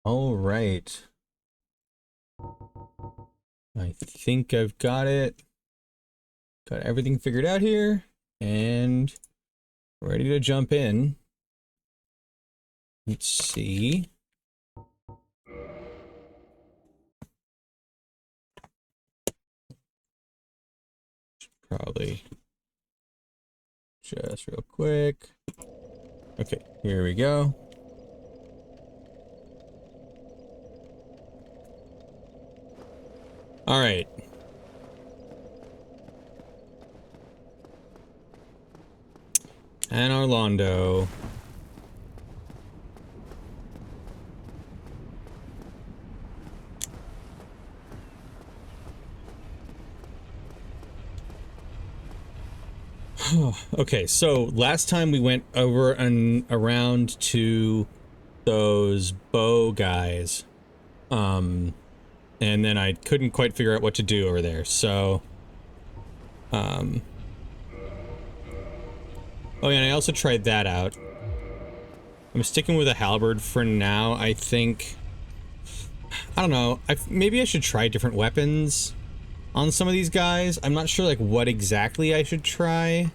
All right. I think I've got it. Got everything figured out here and ready to jump in. Let's see. Probably just real quick. Okay, here we go. All right. And Orlando. Okay, so last time we went over and around to those bow guys. And then I couldn't quite figure out what to do over there. So oh yeah, and I also tried that out. I'm sticking with a halberd for now. I think I don't know. Maybe I should try different weapons on some of these guys. I'm not sure like what exactly I should try.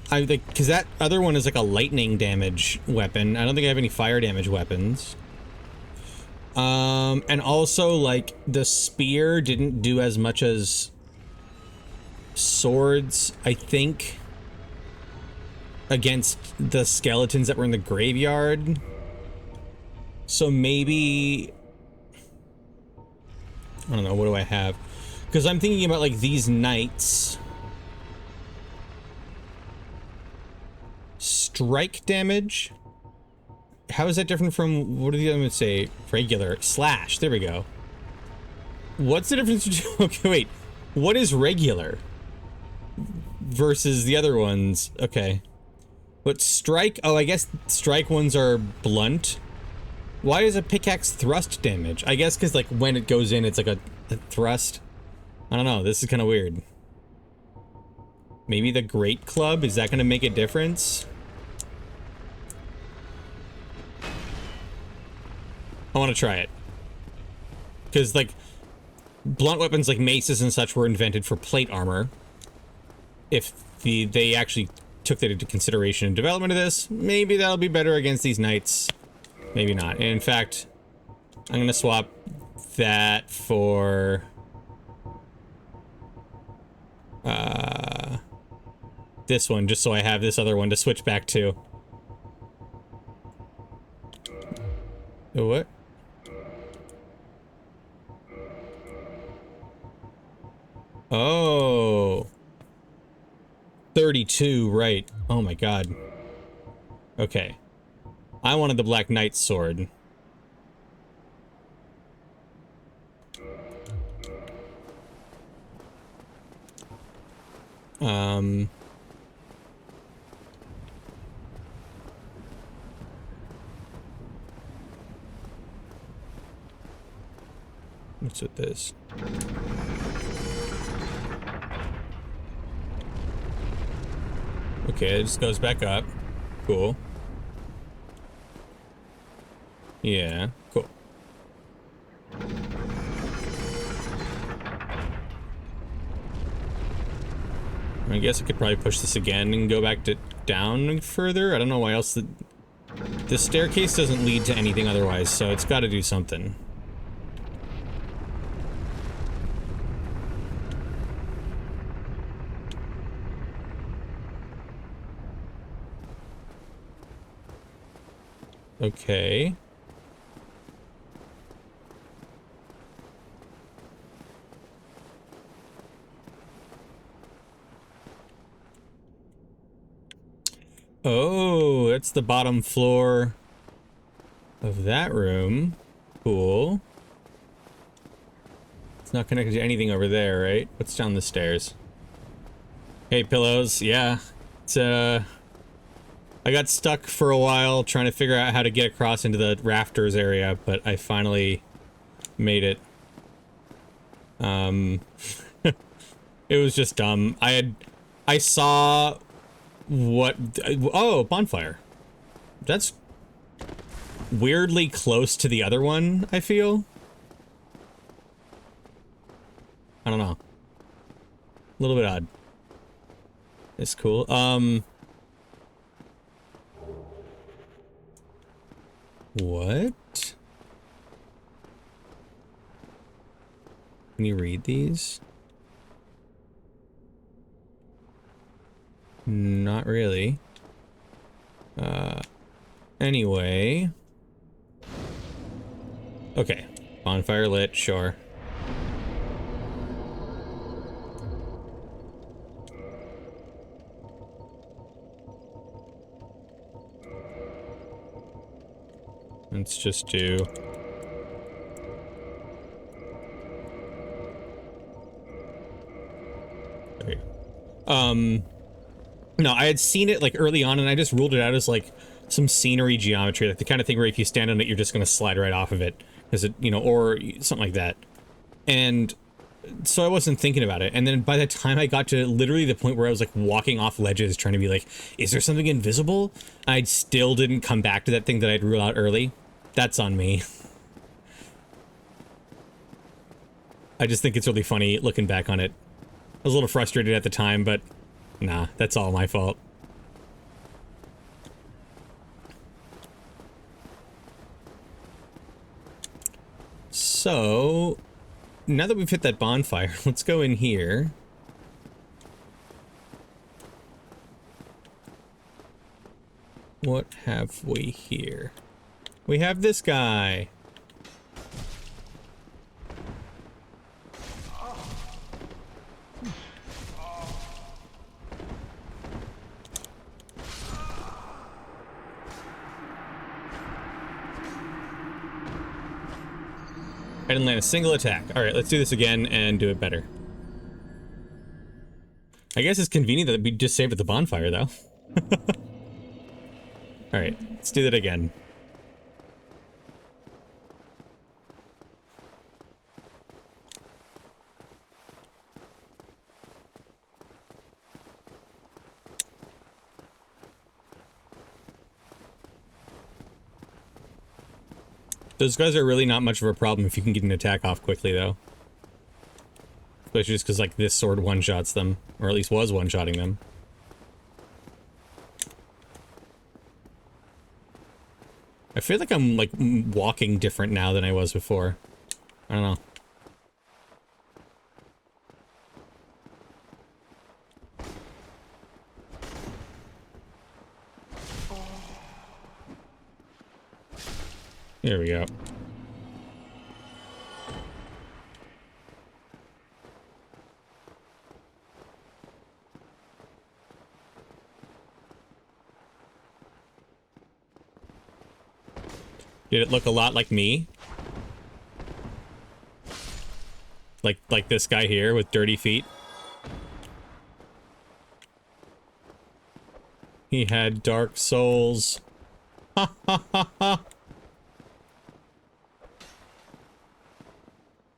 I like because that other one is like a lightning damage weapon. I don't think I have any fire damage weapons. And also like the spear didn't do as much as swords, I think, against the skeletons that were in the graveyard. So maybe I don't know, what do I have? Because I'm thinking about like these knights. Strike damage. How is that different from, what do the other ones say? Regular. Slash. There we go. What's the difference between, okay, wait. What is regular versus the other ones? Okay. But strike, oh, I guess strike ones are blunt. Why is a pickaxe thrust damage? I guess because like when it goes in, it's like a thrust. I don't know. This is kind of weird. Maybe the great club, is that going to make a difference? I want to try it. Because, like, blunt weapons like maces and such were invented for plate armor. If they actually took that into consideration in development of this, maybe that'll be better against these knights. Maybe not. And in fact, I'm going to swap that for... this one, just so I have this other one to switch back to. Oh, what? Oh. 32, right. Oh my god. Okay. I wanted the Black Knight sword. What's with this? Okay, it just goes back up. Cool. Yeah, cool. I guess I could probably push this again and go back to down further. I don't know why else the staircase doesn't lead to anything otherwise, so it's got to do something. Okay. Oh, that's the bottom floor of that room. Cool. It's not connected to anything over there, right? What's down the stairs? Hey, pillows. Yeah. It's, I got stuck for a while trying to figure out how to get across into the rafters area, but I finally made it. It was just dumb. I saw what, oh, bonfire. That's weirdly close to the other one, I feel. I don't know. A little bit odd. It's cool. What? Can you read these? Not really. Anyway. Okay. Bonfire lit, sure. Let's just do... Okay. No, I had seen it like early on and I just ruled it out as like some scenery geometry, like the kind of thing where if you stand on it, you're just going to slide right off of it. Because it, you know, or something like that. And so I wasn't thinking about it. And then by the time I got to literally the point where I was like walking off ledges trying to be like, is there something invisible? I still didn't come back to that thing that I'd ruled out early. That's on me. I just think it's really funny looking back on it. I was a little frustrated at the time, but nah, that's all my fault. So, now that we've hit that bonfire, let's go in here. What have we here? We have this guy. I didn't land a single attack. Alright, let's do this again and do it better. I guess it's convenient that we just saved at the bonfire, though. Alright, let's do that again. Those guys are really not much of a problem if you can get an attack off quickly, though. Especially just because, like, this sword one-shots them. Or at least was one-shotting them. I feel like I'm, like, walking different now than I was before. I don't know. Here we go. Did it look a lot like me? Like this guy here with dirty feet? He had dark souls. Ha ha ha ha.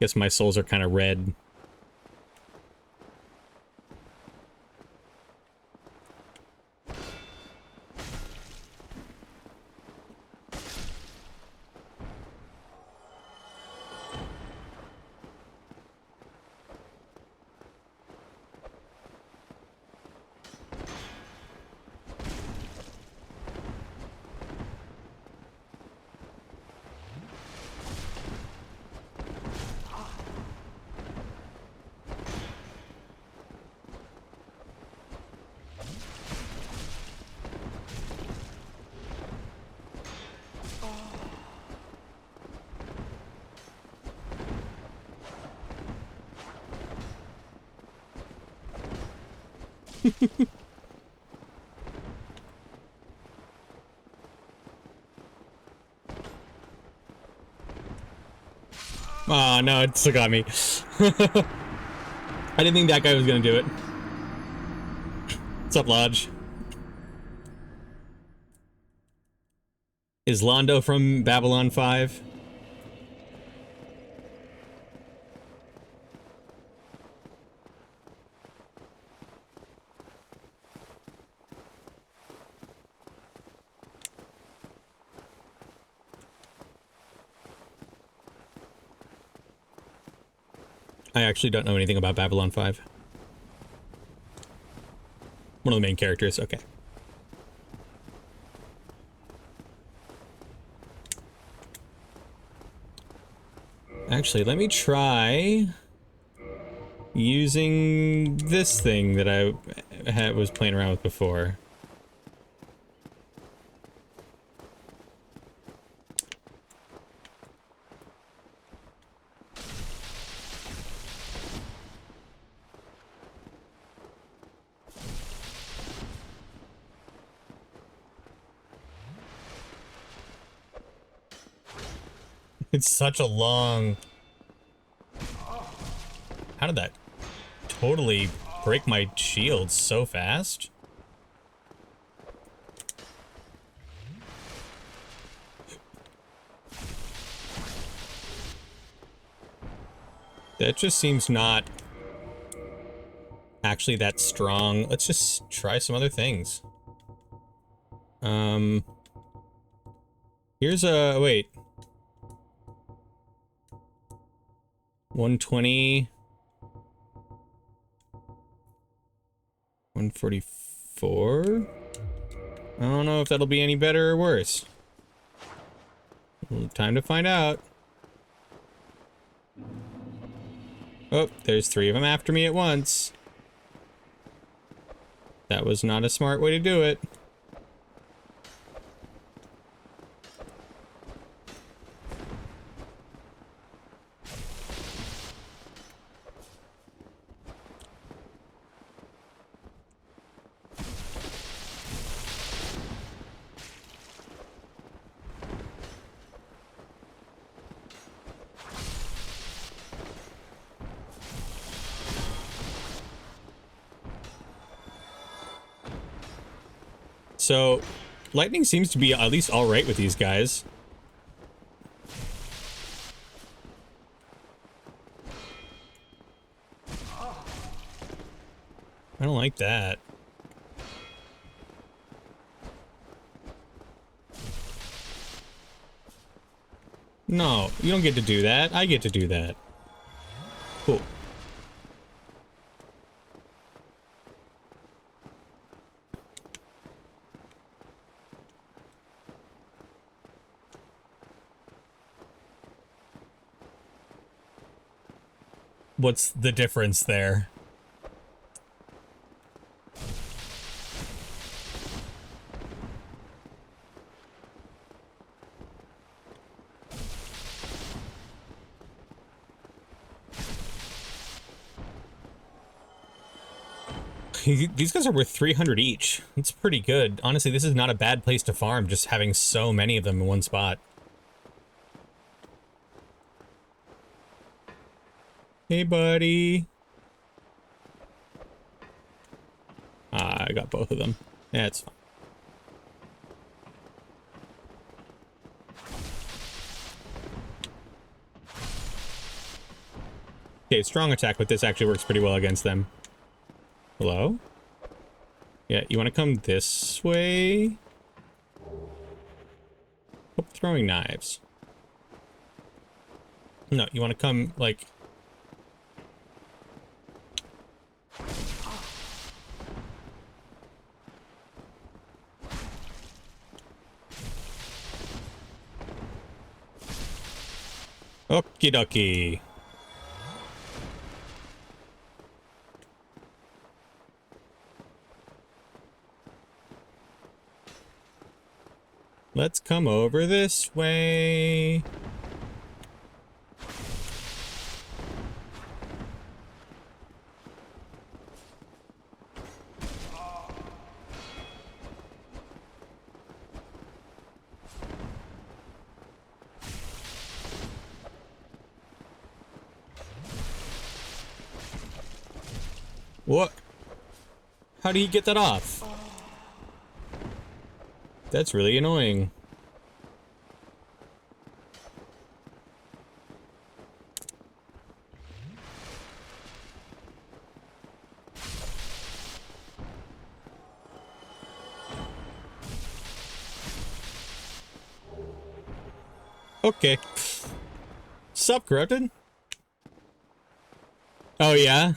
Guess my souls are kind of red. Oh, no, it still got me. I didn't think that guy was gonna do it. What's up, Lodge? Is Londo from Babylon 5? I actually don't know anything about Babylon 5. One of the main characters, okay. Actually, let me try using this thing that I was playing around with before. It's such a long... How did that totally break my shield so fast? That just seems not actually that strong. Let's just try some other things. Here's a... Wait. 120... 144? I don't know if that'll be any better or worse. Well, time to find out. Oh, there's 3 of them after me at once. That was not a smart way to do it. So, lightning seems to be at least alright with these guys. I don't like that. No, you don't get to do that. I get to do that. Cool. What's the difference there? These guys are worth 300 each. That's pretty good. Honestly, this is not a bad place to farm, just having so many of them in one spot. Hey, buddy. Ah, I got both of them. Yeah, it's fine. Okay, strong attack with this actually works pretty well against them. Hello? Yeah, you want to come this way? Oh, throwing knives. No, you want to come, like... Okie dokie. Let's come over this way. What? How do you get that off? That's really annoying. Okay. Sup, Corrupted? Oh, yeah?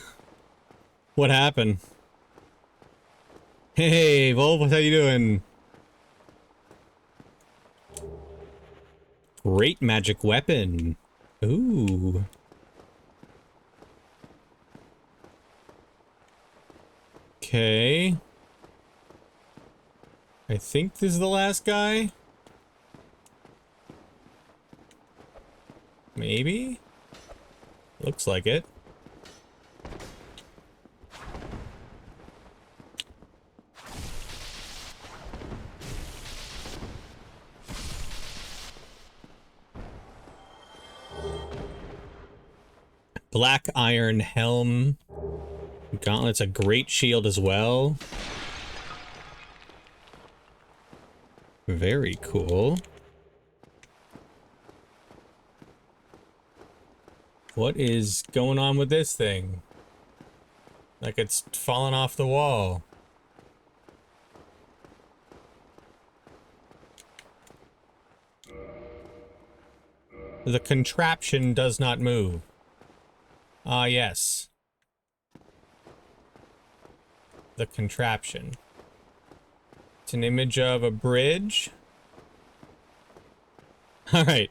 What happened? Hey, Volv, how you doing? Great magic weapon. Ooh. Okay. I think this is the last guy. Maybe? Looks like it. Black iron helm. Gauntlet's a great shield as well. Very cool. What is going on with this thing? Like it's fallen off the wall. The contraption does not move. Ah, yes. The contraption. It's an image of a bridge. Alright.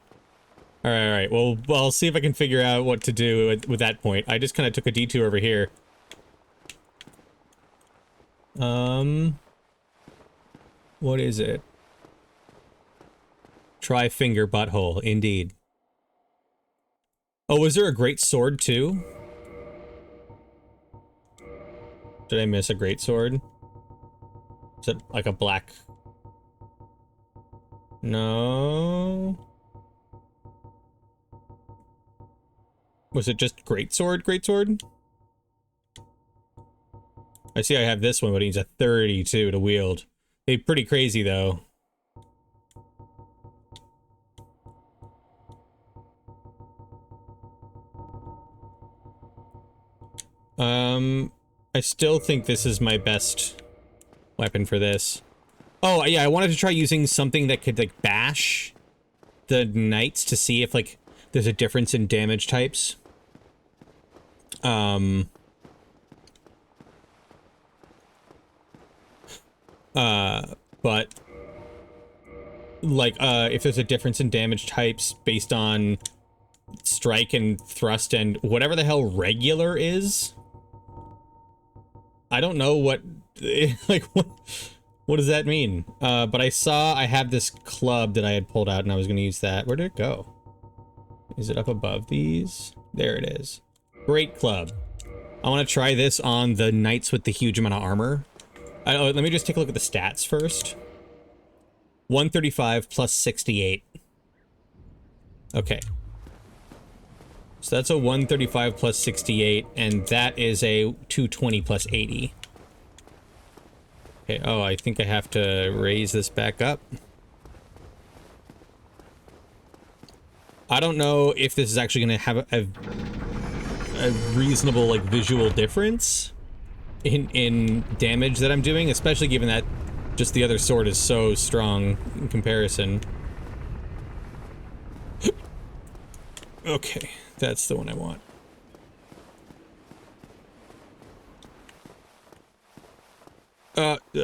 Alright. Well, I'll see if I can figure out what to do with that point. I just kind of took a detour over here. What is it? Try finger butthole, indeed. Oh, was there a great sword too? Did I miss a great sword? Is it like a black? No. Was it just great sword? Great sword? I see I have this one, but it needs a 32 to wield. It's pretty crazy though. I still think this is my best weapon for this. Oh, yeah, I wanted to try using something that could, like, bash the knights to see if, like, there's a difference in damage types. But, like, if there's a difference in damage types based on strike and thrust and whatever the hell regular is. I don't know what, like, what does that mean? But I have this club that I had pulled out and I was going to use that. Where did it go? Is it up above these? There it is. Great club. I want to try this on the knights with the huge amount of armor. Let me just take a look at the stats first. 135 plus 68. Okay. So that's a 135 plus 68, and that is a 220 plus 80. Okay, oh, I think I have to raise this back up. I don't know if this is actually going to have a reasonable, like, visual difference in damage that I'm doing, especially given that just the other sword is so strong in comparison. Okay, that's the one I want.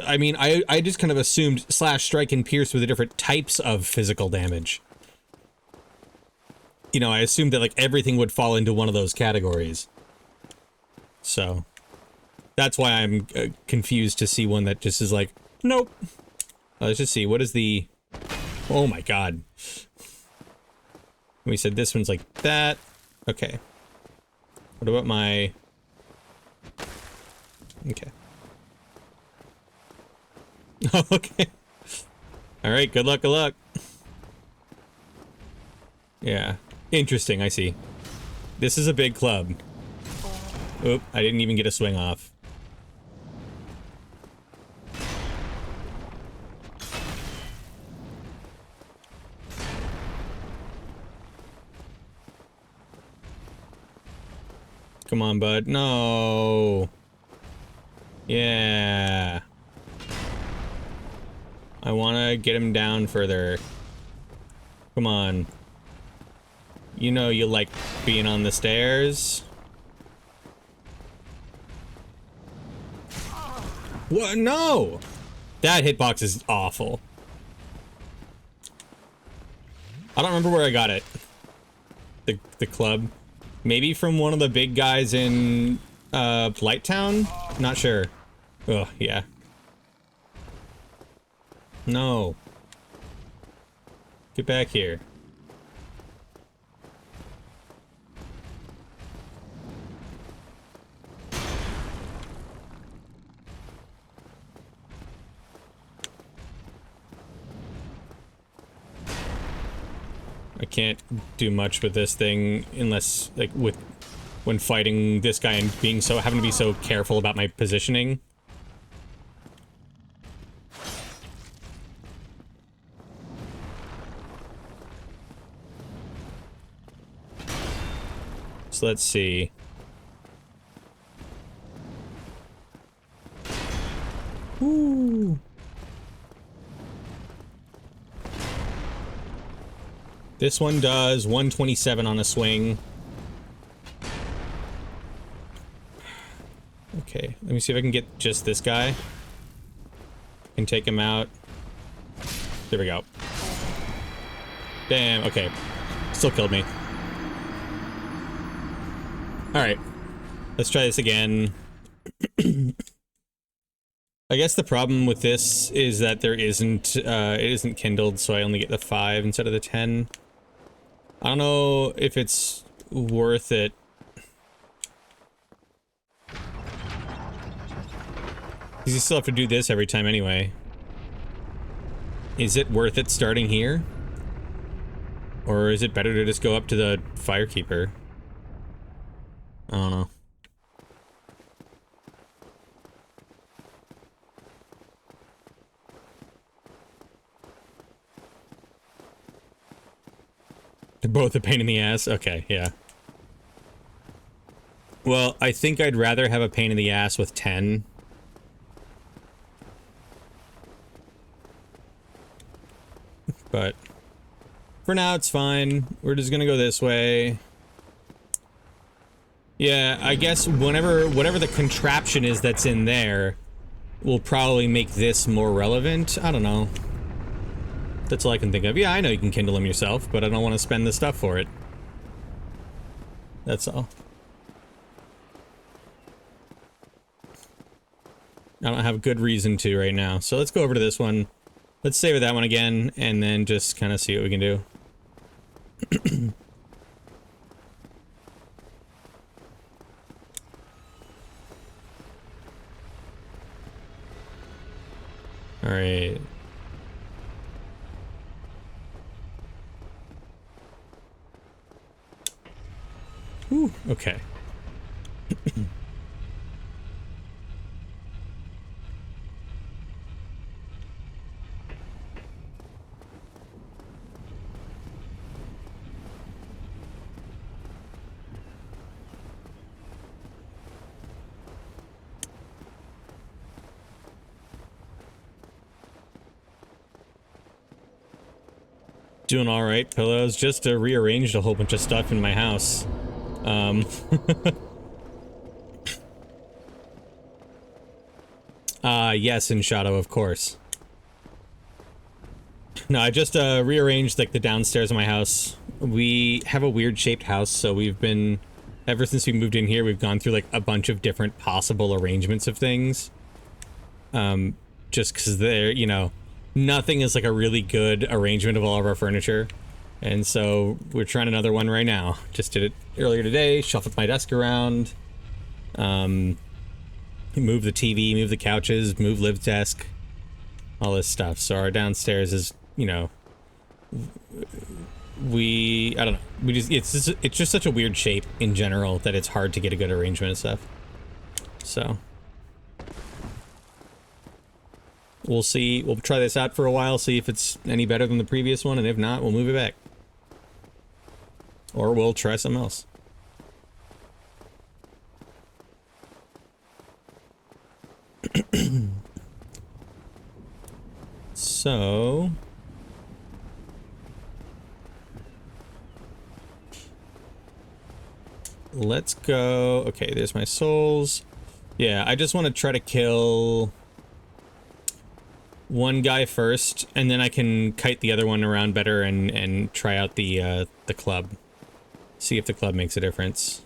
I mean, I just kind of assumed slash, strike, and pierce were the different types of physical damage. You know, I assumed that, like, everything would fall into one of those categories. So, that's why I'm confused to see one that just is like, nope. Let's just see, what is the... Oh my god. We said this one's like that. Okay. What about my... Okay. Okay. Alright, good luck, good luck. Yeah. Interesting, I see. This is a big club. Oop, I didn't even get a swing off. Come on, bud. No. Yeah. I want to get him down further. Come on. You know you like being on the stairs. What? No! That hitbox is awful. I don't remember where I got it. The club. Maybe from one of the big guys in Blighttown? Not sure. Oh, yeah. No. Get back here. I can't do much with this thing unless, like, when fighting this guy and having to be so careful about my positioning. So let's see. Ooh. This one does 127 on a swing. Okay, let me see if I can get just this guy. And take him out. There we go. Damn, okay. Still killed me. Alright. Let's try this again. I guess the problem with this is that there isn't, it isn't kindled, so I only get the 5 instead of the 10. I don't know if it's worth it. Because you still have to do this every time anyway. Is it worth it starting here? Or is it better to just go up to the Firekeeper? I don't know. They're both a pain in the ass? Okay, yeah. Well, I think I'd rather have a pain in the ass with 10. But for now, it's fine. We're just gonna go this way. Yeah, I guess whatever the contraption is that's in there will probably make this more relevant. I don't know. That's all I can think of. Yeah, I know you can kindle them yourself, but I don't want to spend the stuff for it. That's all. I don't have a good reason to right now. So let's go over to this one. Let's save that one again, and then just kind of see what we can do. All right. Whew, okay. Doing all right, pillows. Just rearranged a whole bunch of stuff in my house. Yes, in Shadow, of course. No, I just rearranged like the downstairs of my house. We have a weird shaped house, so we've been, ever since we moved in here, we've gone through like a bunch of different possible arrangements of things. Just because they're, you know, nothing is like a really good arrangement of all of our furniture. And so we're trying another one right now. Just did it earlier today, shuffled my desk around, move the TV, move the couches, move Liv's desk, all this stuff. So our downstairs is, you know, I don't know, it's just such a weird shape in general that it's hard to get a good arrangement of stuff. So we'll see, we'll try this out for a while, see if it's any better than the previous one, and if not, we'll move it back. Or we'll try something else. So let's go. Okay, there's my souls. Yeah, I just want to try to kill one guy first, and then I can kite the other one around better and try out the club. See if the club makes a difference.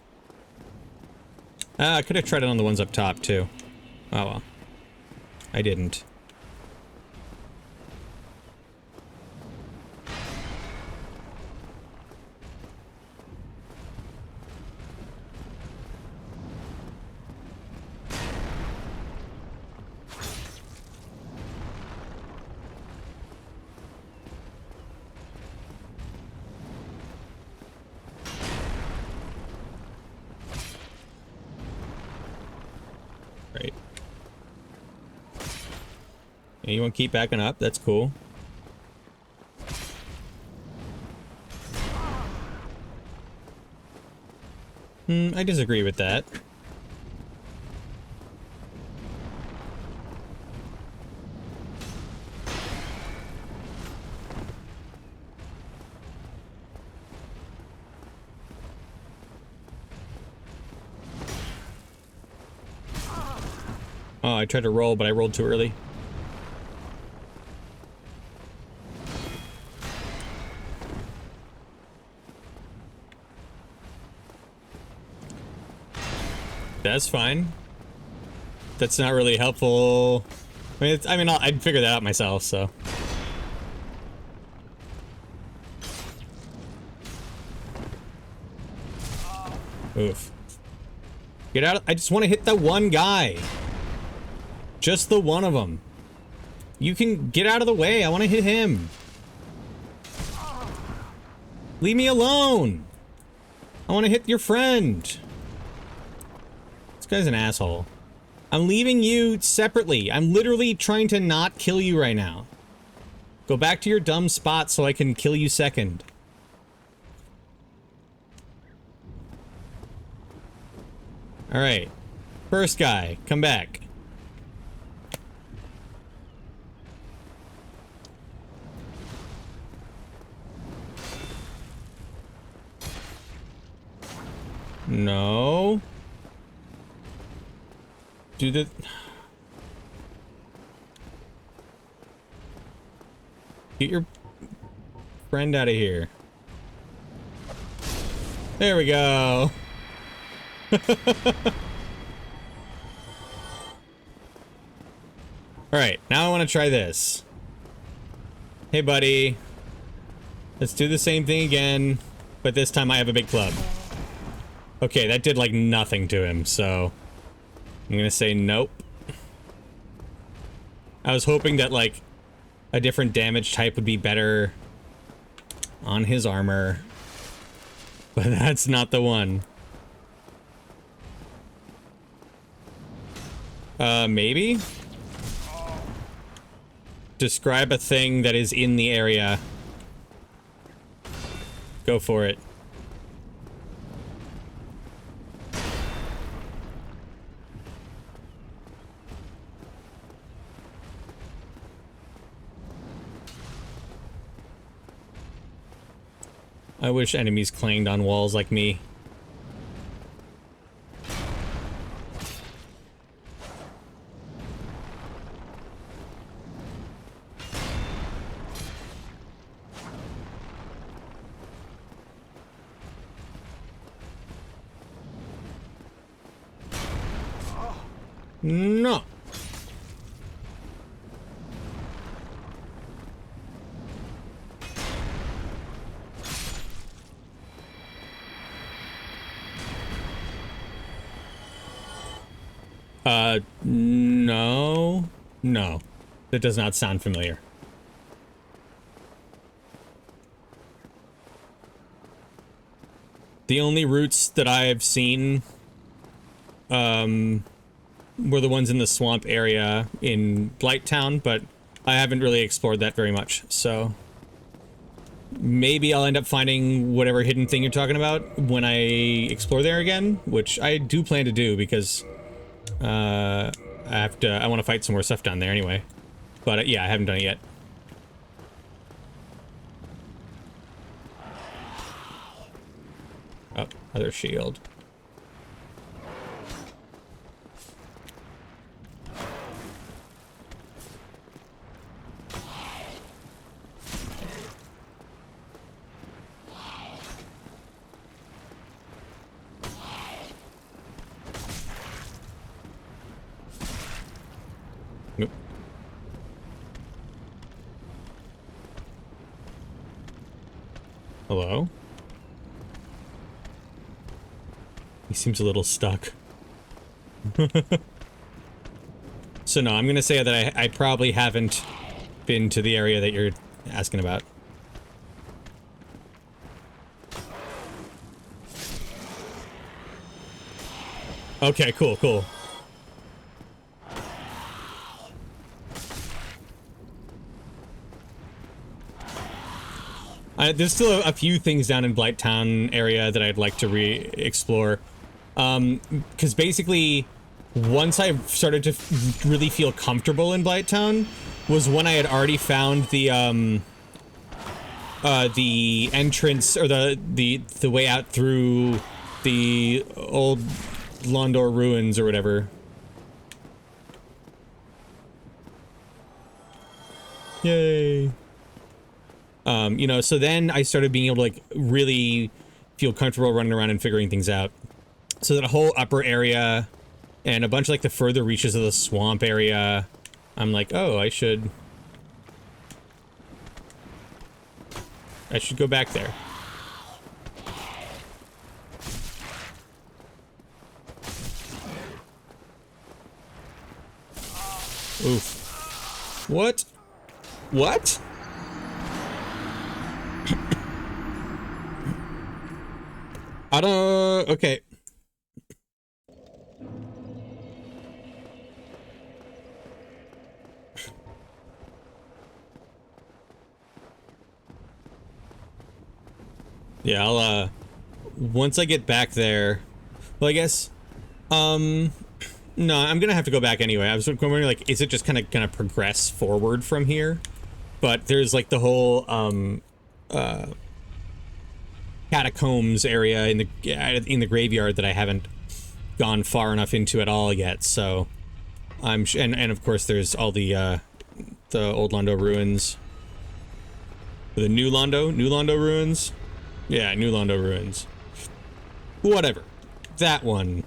I could have tried it on the ones up top, too. Oh well. I didn't. Right. Yeah, you want to keep backing up? That's cool. I disagree with that. Oh, I tried to roll, but I rolled too early. That's fine. That's not really helpful. I mean, I'd figure that out myself, so. Oof. Get out. I just want to hit the one guy. Just the one of them. You can get out of the way. I want to hit him. Leave me alone. I want to hit your friend. This guy's an asshole. I'm leaving you separately. I'm literally trying to not kill you right now. Go back to your dumb spot so I can kill you second. Alright. First guy, come back. No. Do the... Get your friend out of here. There we go. Alright, now I want to try this. Hey, buddy. Let's do the same thing again, but this time I have a big club. Okay, that did, like, nothing to him, so... I'm gonna say nope. I was hoping that, like, a different damage type would be better on his armor. But that's not the one. Maybe? Describe a thing that is in the area. Go for it. I wish enemies clanged on walls like me. No. No. No. That does not sound familiar. The only routes that I've seen, were the ones in the swamp area in Blighttown, but I haven't really explored that very much, so... Maybe I'll end up finding whatever hidden thing you're talking about when I explore there again, which I do plan to do because... I want to fight some more stuff down there anyway. But, yeah, I haven't done it yet. Oh, other shield. Hello? He seems a little stuck. So no, I'm gonna say that I probably haven't been to the area that you're asking about. Okay, cool, cool. There's still a few things down in Blighttown area that I'd like to re-explore. Because basically, once I started to really feel comfortable in Blighttown, was when I had already found the entrance, or the way out through the old Londor ruins or whatever. Yay. You know, so then I started being able to, like, really feel comfortable running around and figuring things out. So that whole upper area and a bunch of, like, the further reaches of the swamp area, I'm like, oh, I should go back there. Oof. What? What? I don't... Okay. Yeah, I'll, once I get back there... Well, I guess... No, I'm gonna have to go back anyway. I was wondering, like, is it just kind of gonna progress forward from here? But there's, like, the whole, catacombs area in the graveyard that I haven't gone far enough into at all yet, so... and of course there's all the old Londo ruins. The New Londo ruins? Yeah, New Londo ruins. Whatever. That one.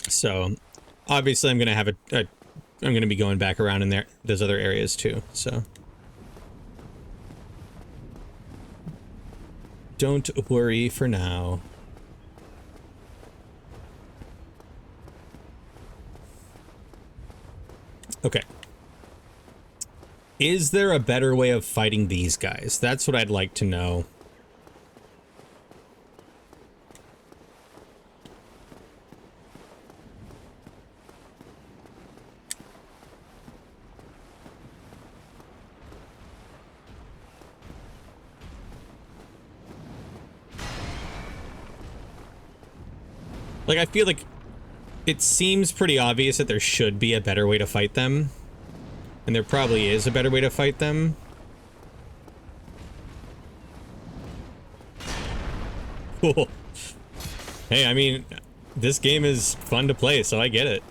So, obviously I'm gonna have I'm gonna be going back around in those other areas too, so. Don't worry for now. Okay. Is there a better way of fighting these guys? That's what I'd like to know. Like, I feel like it seems pretty obvious that there should be a better way to fight them. And there probably is a better way to fight them. Cool. Hey, I mean, this game is fun to play, so I get it.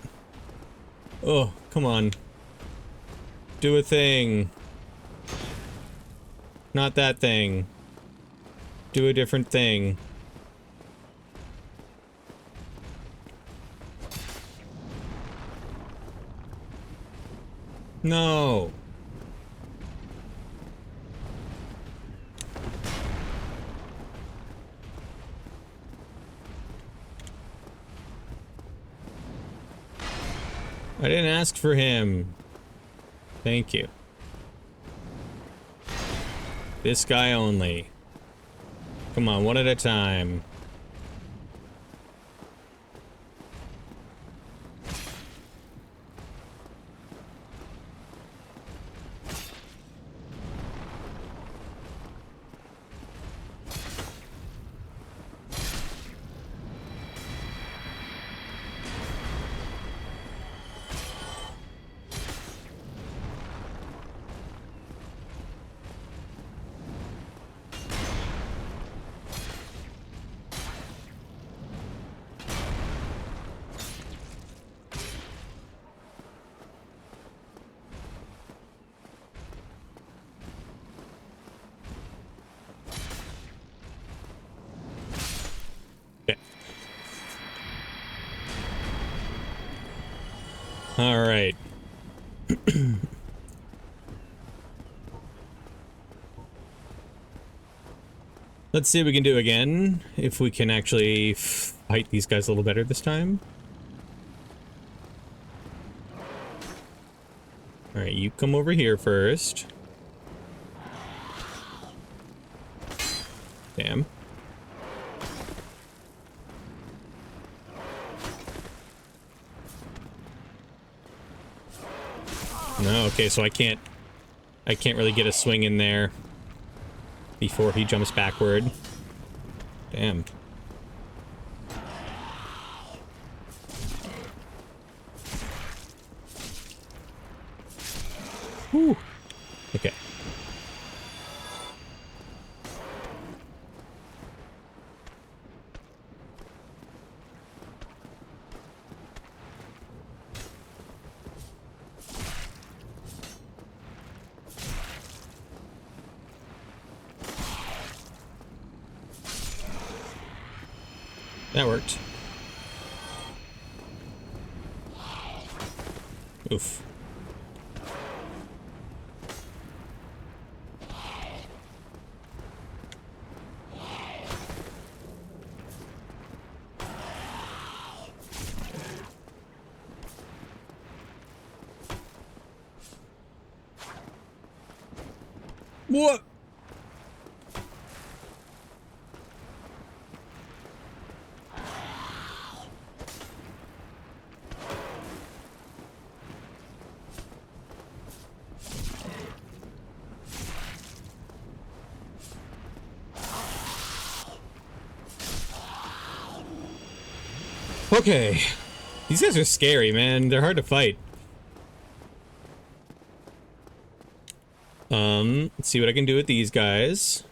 Oh, come on. Do a thing. Not that thing. Do a different thing. No. I didn't ask for him. Thank you. This guy only. Come on, one at a time. All right. Let's see what we can do again. If we can actually fight these guys a little better this time. All right, you come over here first. Damn. No, okay, so I can't really get a swing in there before he jumps backward. Damn. Whew. Okay. That worked. Oof. What? Okay. These guys are scary, man. They're hard to fight. Let's see what I can do with these guys.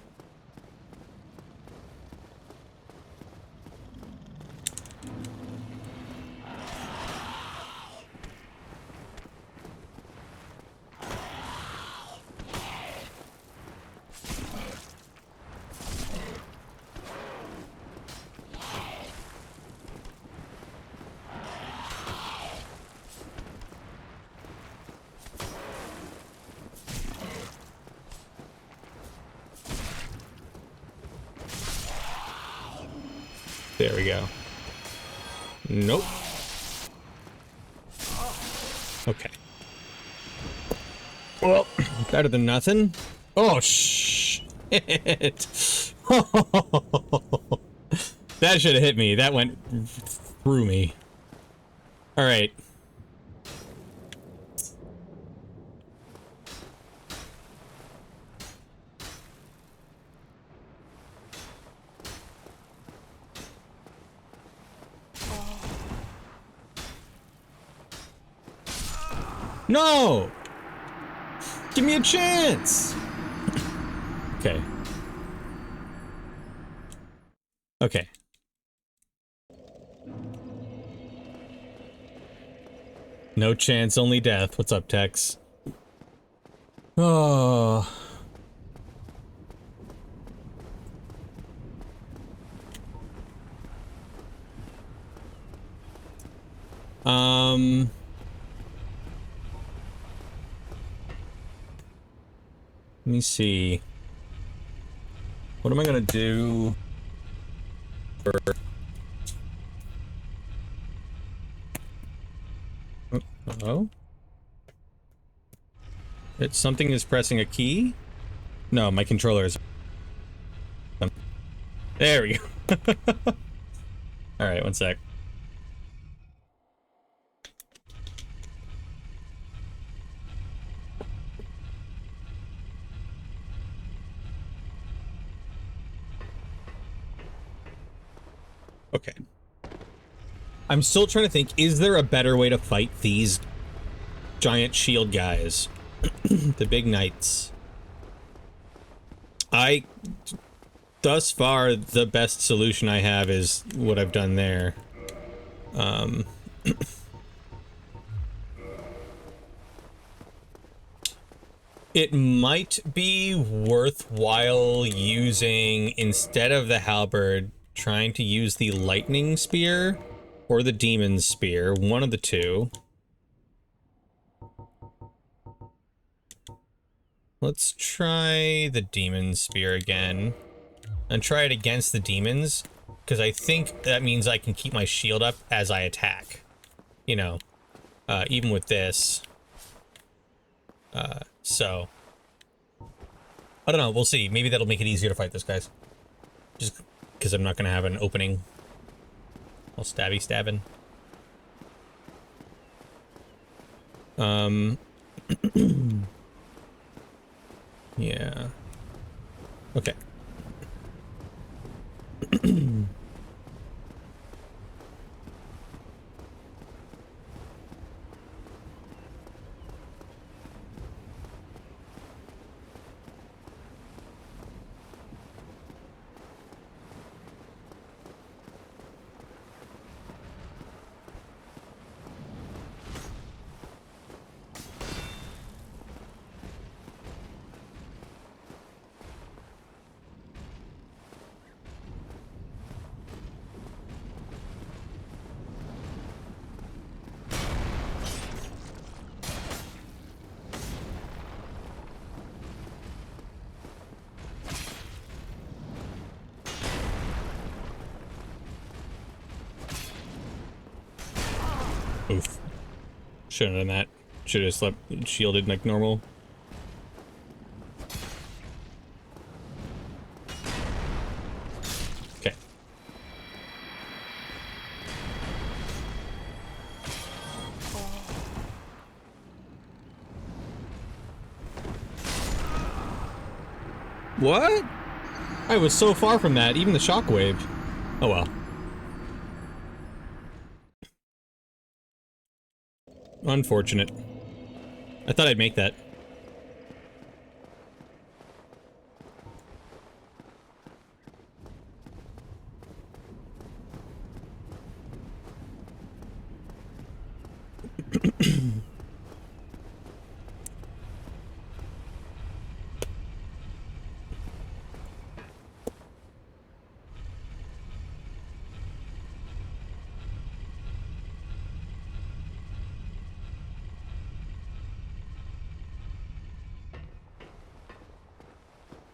There we go. Nope. Okay. Well, better than nothing. Oh, shit. That should have hit me. That went through me. All right. No! Give me a chance! Okay. Okay. No chance, only death. What's up, Tex? Oh. Let me see. What am I gonna do for... Hello? Something is pressing a key? No, my controller is... There we go. Alright, one sec. Okay. I'm still trying to think, is there a better way to fight these giant shield guys? The big knights. Thus far, the best solution I have is what I've done there. It might be worthwhile using, instead of the halberd, trying to use the lightning spear or the demon spear, one of the two. Let's try the demon spear again. And try it against the demons, because I think that means I can keep my shield up as I attack. You know, even with this. So, I don't know, we'll see. Maybe that'll make it easier to fight this, guys. Just because I'm not going to have an opening. I'll stabby stabbing. Yeah. Okay. Oof. Shouldn't have done that. Should have slept shielded like normal. Okay. What? I was so far from that, even the shockwave. Oh well. Unfortunate. I thought I'd make that.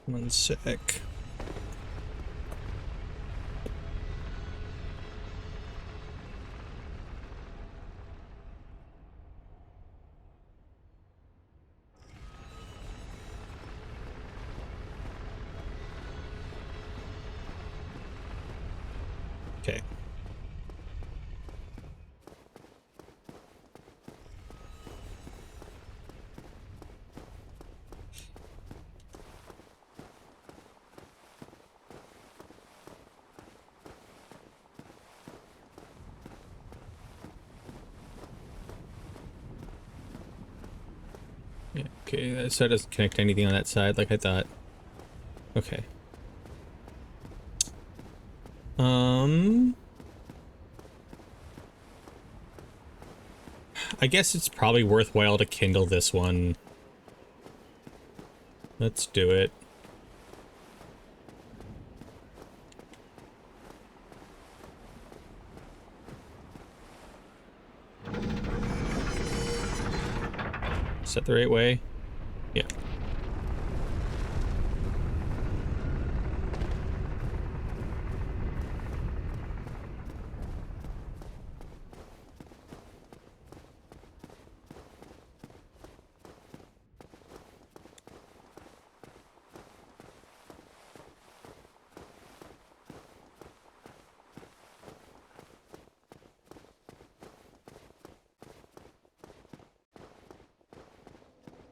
One sec. Okay. Yeah, okay, so it doesn't connect anything on that side like I thought. Okay. I guess it's probably worthwhile to kindle this one. Let's do it. Is that the right way? Yeah.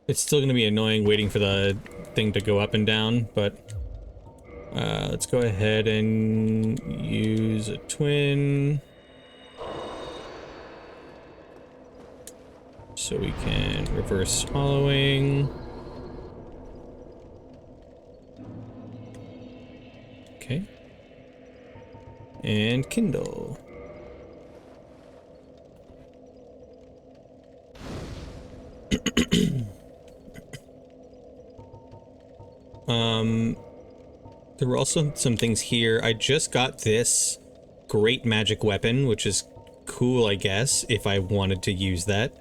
It's still going to be annoying waiting for the thing to go up and down, but let's go ahead and use a twin so we can reverse hollowing. Okay. And kindle. There were also some things here. I just got this great magic weapon, which is cool, I guess, if I wanted to use that.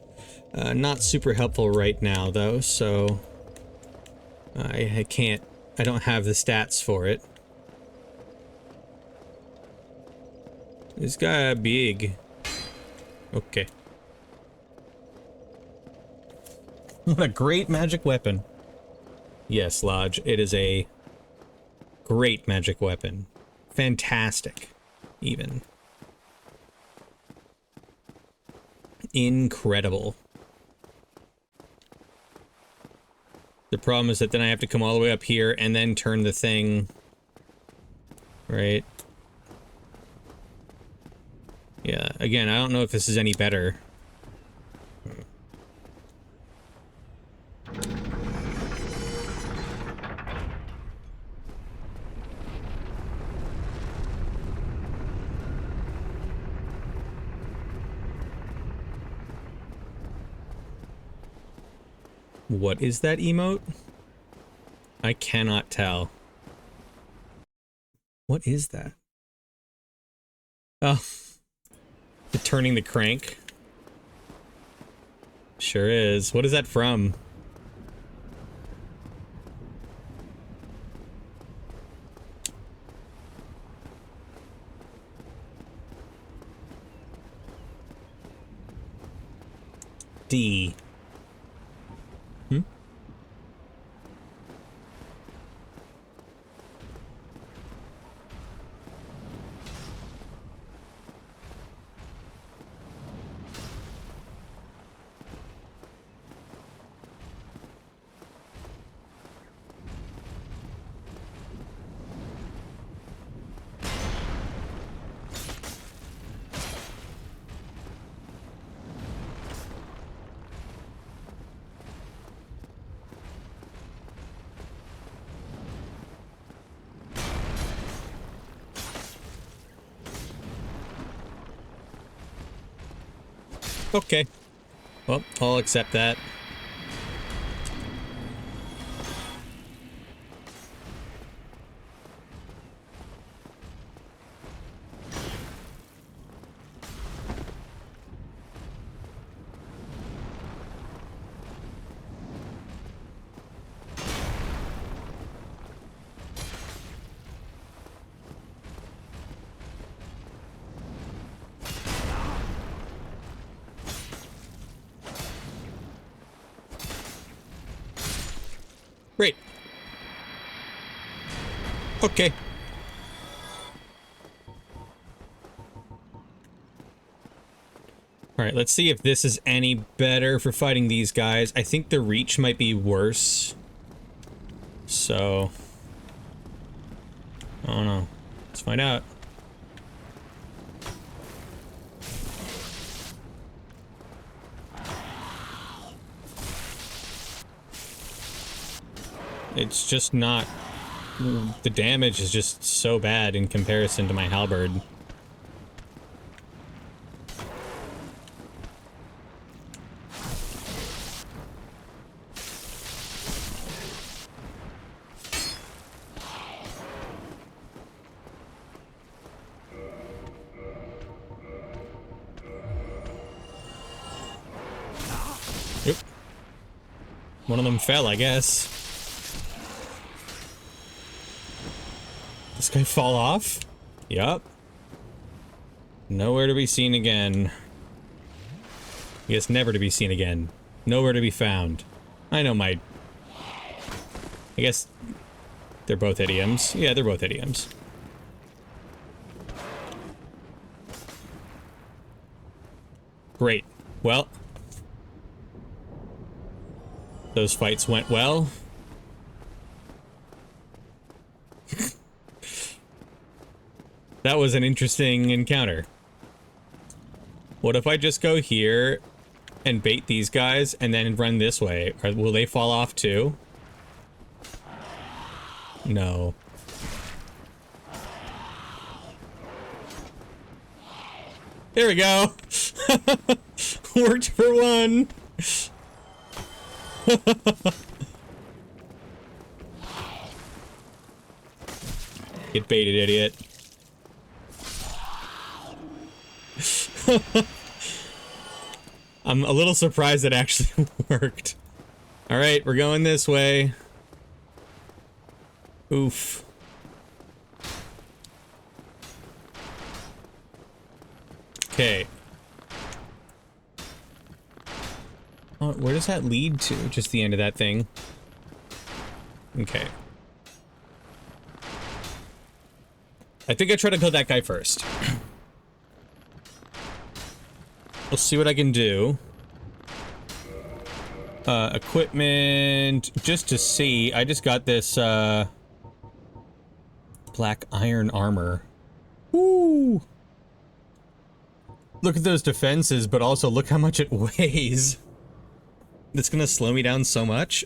Not super helpful right now, though, so I can't. I don't have the stats for it. This guy big. Okay. What a great magic weapon. Yes, Lodge, it is a great magic weapon. Fantastic, even. Incredible. The problem is that then I have to come all the way up here and then turn the thing. Right? Yeah, again, I don't know if this is any better. What is that emote? I cannot tell. What is that? Oh. Turning the crank. Sure is. What is that from? D. Hmm? Okay. Well, I'll accept that. Great. Okay. Alright, let's see if this is any better for fighting these guys. I think the reach might be worse. So... I don't know. Let's find out. It's just not... The damage is just so bad in comparison to my halberd. Oop. One of them fell, I guess. This guy fall off? Yup. Nowhere to be seen again. I guess never to be seen again. Nowhere to be found. I know my... I guess... They're both idioms. Yeah, they're both idioms. Great. Well... Those fights went well. That was an interesting encounter. What if I just go here and bait these guys and then run this way? Or will they fall off too? No. There we go. Worked for one. Get baited, idiot. I'm a little surprised it actually worked. Alright, we're going this way. Oof. Okay. Oh, where does that lead to? Just the end of that thing? Okay. I think I try to kill that guy first. We'll see what I can do. Equipment, just to see. I just got this, black iron armor. Woo! Look at those defenses, but also look how much it weighs. It's gonna slow me down so much.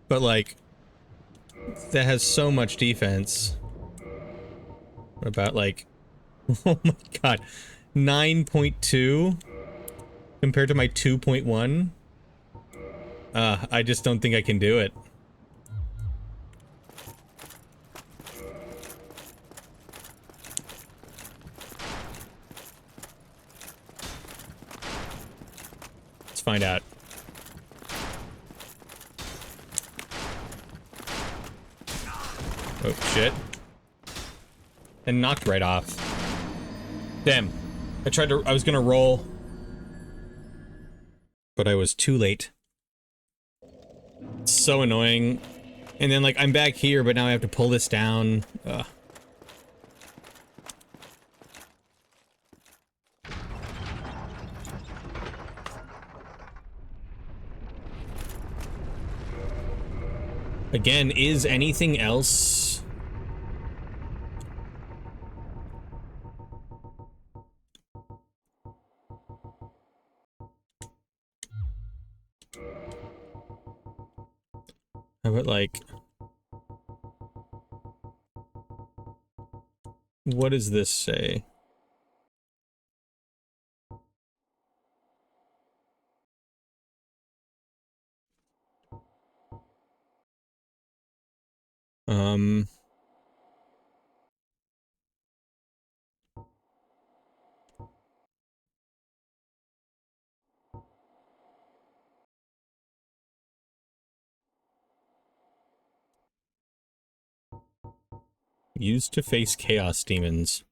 But, like, that has so much defense. What about, like... Oh my god. 9.2 compared to my 2.1? I just don't think I can do it. Let's find out. Oh, shit. And knocked right off. Damn. I was gonna roll. But I was too late. It's so annoying. And then, like, I'm back here, but now I have to pull this down. Ugh. Again, is anything else... How about, like... What does this say? Used to face chaos demons.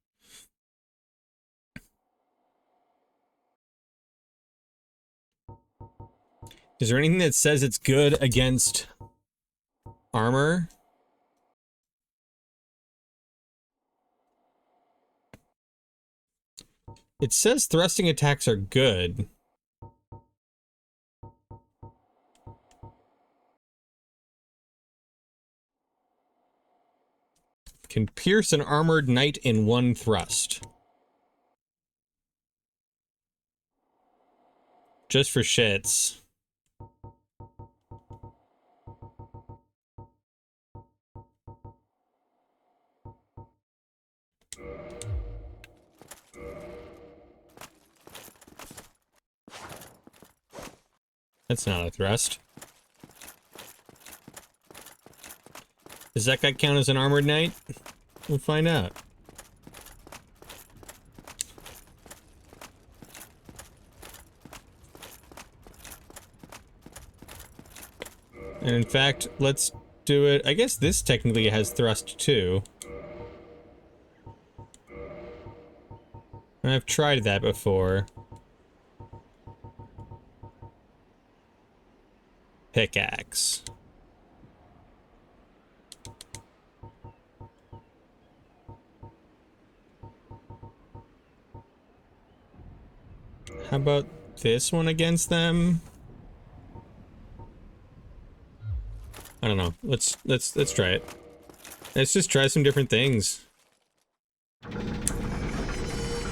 Is there anything that says it's good against armor? It says thrusting attacks are good. Can pierce an armored knight in one thrust. Just for shits. That's not a thrust. Does that guy count as an armored knight? We'll find out. And in fact, let's do it. I guess this technically has thrust too. And I've tried that before. Pickaxe. How about this one against them? I don't know. Let's try it. Let's just try some different things.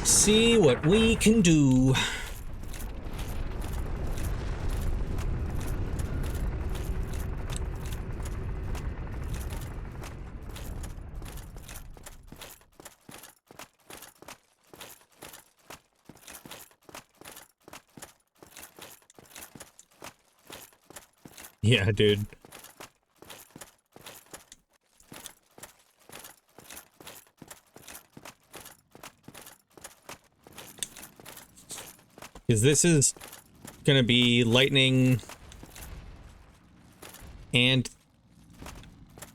See what we can do. Yeah, dude. Because this is gonna be lightning and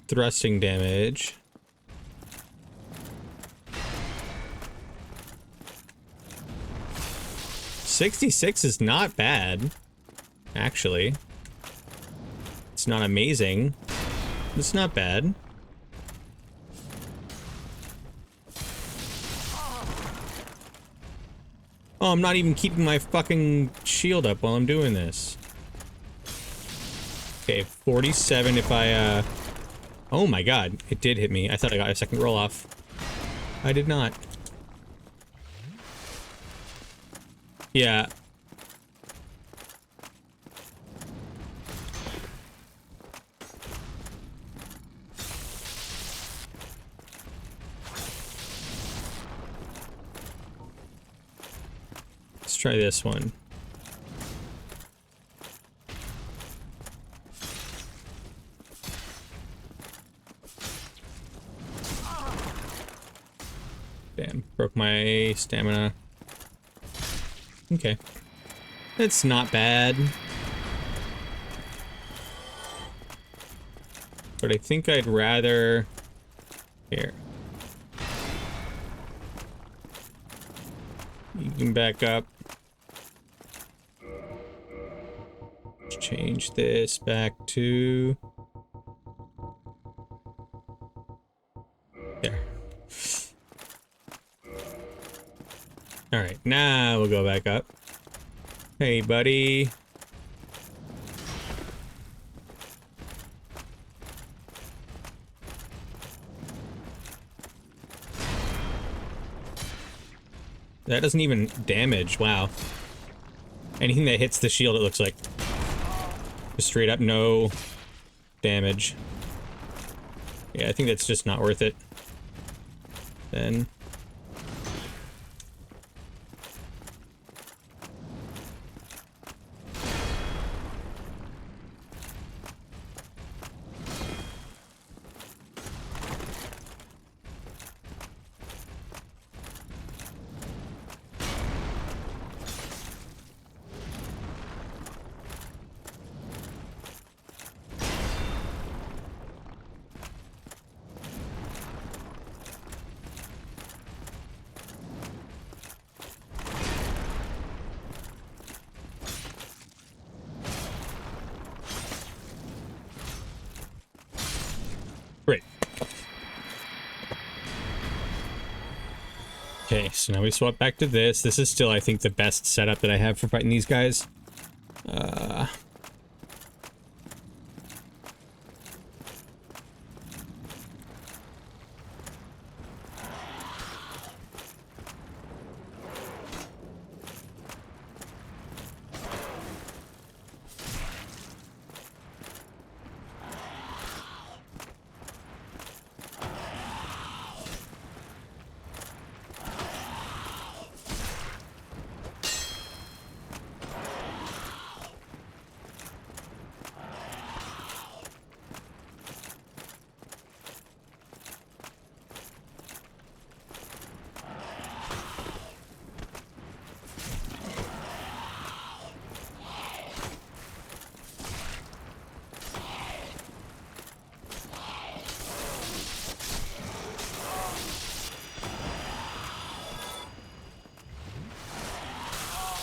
thrusting damage. $66 is not bad, actually. It's not amazing. It's not bad. Oh, I'm not even keeping my fucking shield up while I'm doing this. Okay, 47 if I, oh my god, it did hit me. I thought I got a second roll off. I did not. Yeah. Let's try this one. Damn, broke my stamina. Okay. It's not bad. But I think I'd rather... Here. You can back up. Let's change this back to... There. Alright, now we'll go back up. Hey, buddy. That doesn't even damage. Wow. Anything that hits the shield, it looks like. Just straight up no damage. Yeah, I think that's just not worth it. Then... Great. Okay, so now we swap back to this. This is still, I think, the best setup that I have for fighting these guys.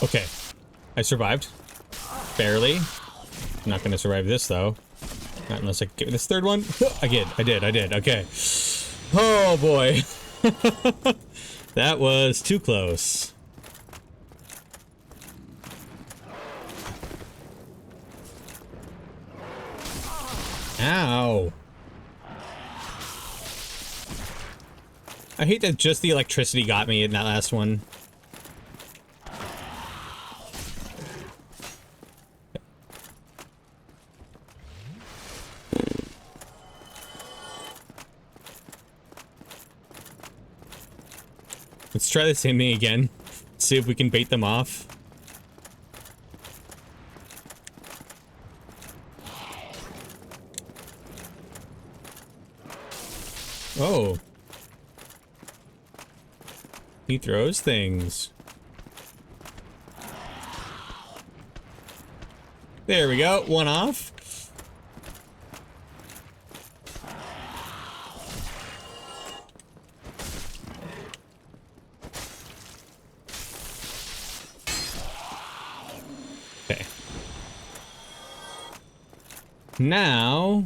Okay, I survived. Barely. I'm not gonna survive this, though. Not unless I get this third one. I did, okay. Oh, boy. That was too close. Ow. I hate that just the electricity got me in that last one. Let's try the same thing again. See if we can bait them off. Oh. He throws things. There we go. One off. Okay. Now...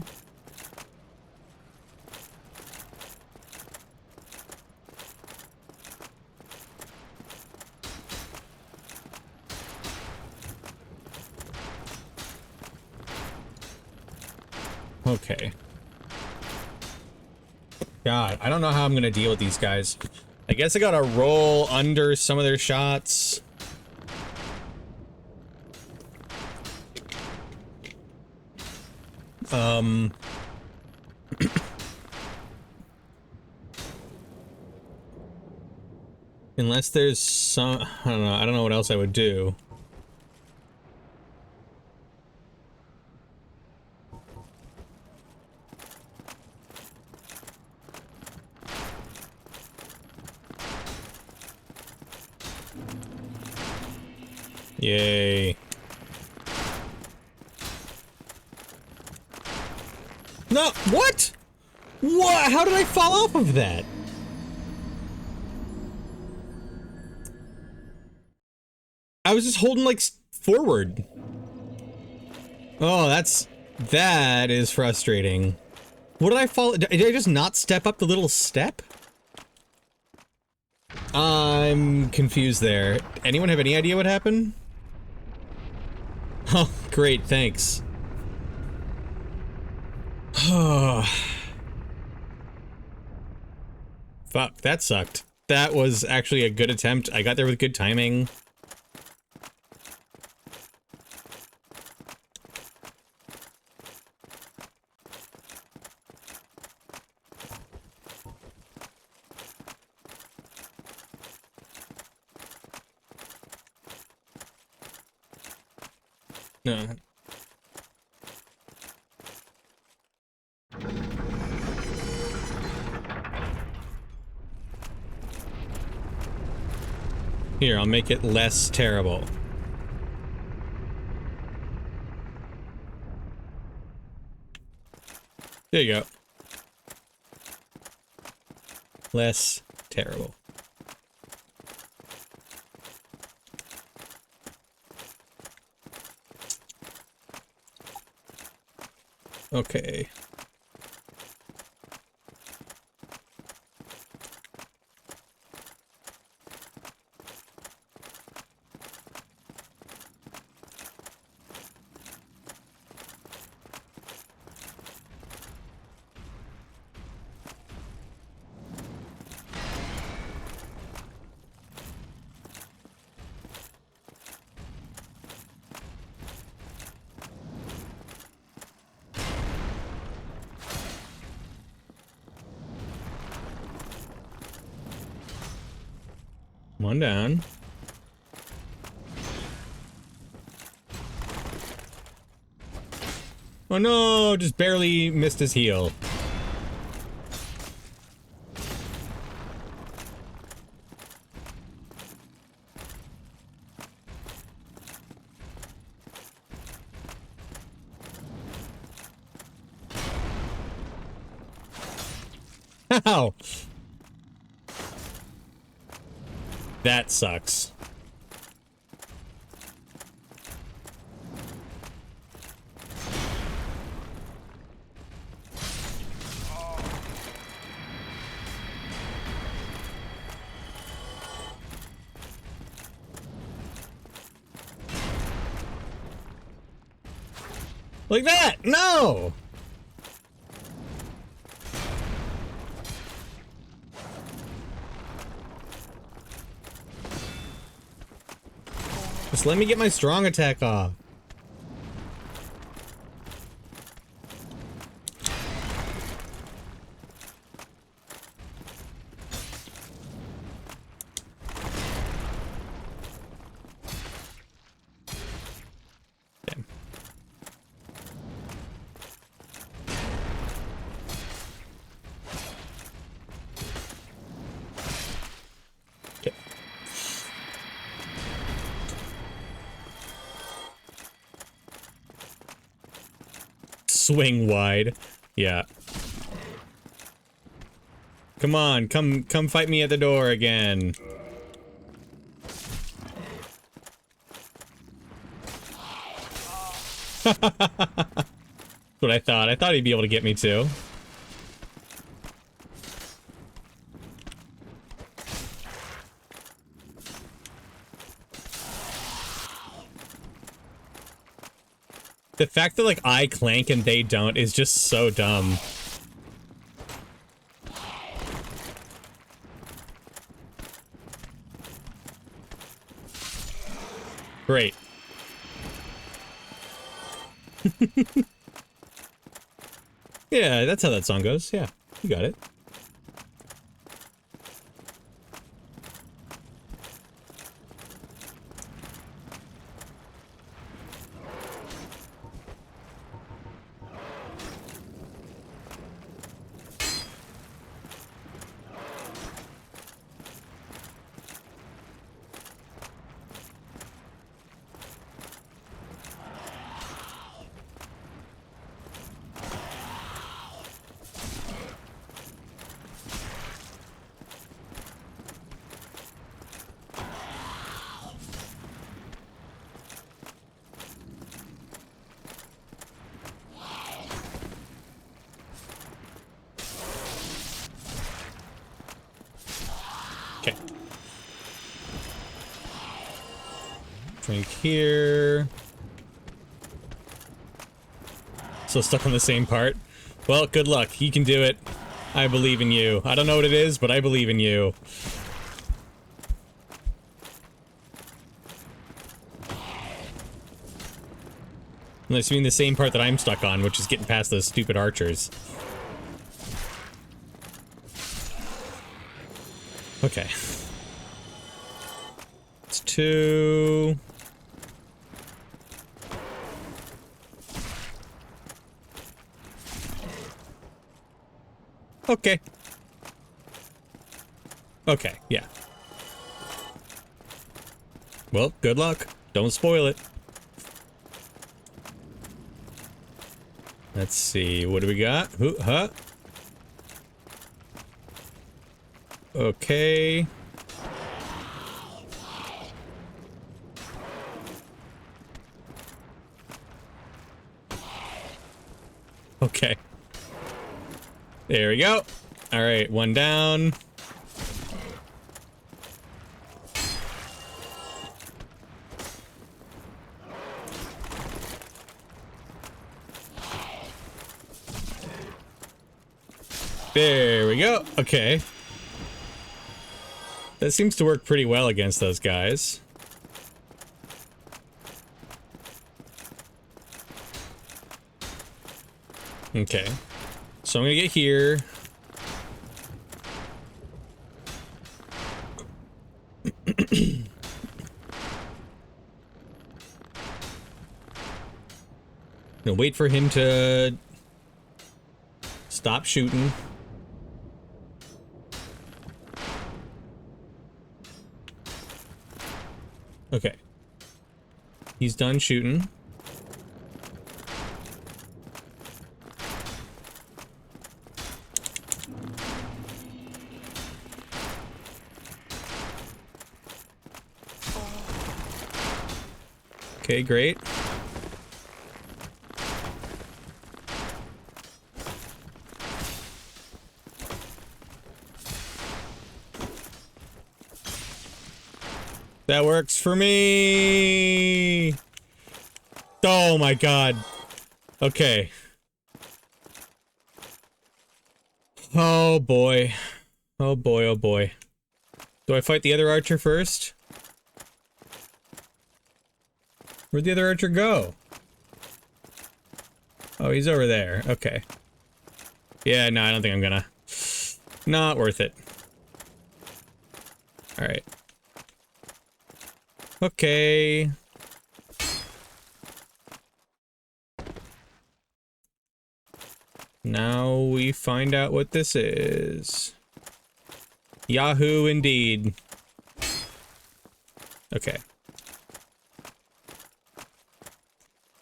Okay. God, I don't know how I'm gonna deal with these guys. I guess I gotta roll under some of their shots. Unless there's some... I don't know. I don't know what else I would do. Yay. No, what? What? How did I fall off of that? I was just holding, like, forward. Oh, that is frustrating. What did I fall? Did I just not step up the little step? I'm confused there. Anyone have any idea what happened? Oh, great, thanks. Oh. Fuck, that sucked. That was actually a good attempt. I got there with good timing. No. Here, I'll make it less terrible. There you go. Less terrible. Okay. One down. Oh no, just barely missed his heel. Ow! That sucks. Like that! No! Just let me get my strong attack off. Okay. Okay. Swing wide. Yeah. Come on, come fight me at the door again. What I thought. I thought he'd be able to get me too. The fact that, like, I clank and they don't is just so dumb. Great. Yeah, that's how that song goes. Yeah, you got it. Okay. Drink here. Still stuck on the same part. Well, good luck. You can do it. I believe in you. I don't know what it is, but I believe in you. Unless you mean the same part that I'm stuck on, which is getting past those stupid archers. Okay. It's 2. Okay. Okay, yeah. Well, good luck. Don't spoil it. Let's see, what do we got? Huh? Okay. Okay. There we go. All right, one down. There we go. Okay. That seems to work pretty well against those guys. Okay. So I'm gonna get here. Gonna wait for him to stop shooting. Okay. He's done shooting. Okay, great. That works for me. Oh my god. Okay. Oh boy. Oh boy, oh boy. Do I fight the other archer first? Where'd the other archer go? Oh, he's over there. Okay. Yeah, no, I don't think I'm gonna. Not worth it. Alright. Okay. Now we find out what this is. Yahoo indeed. Okay.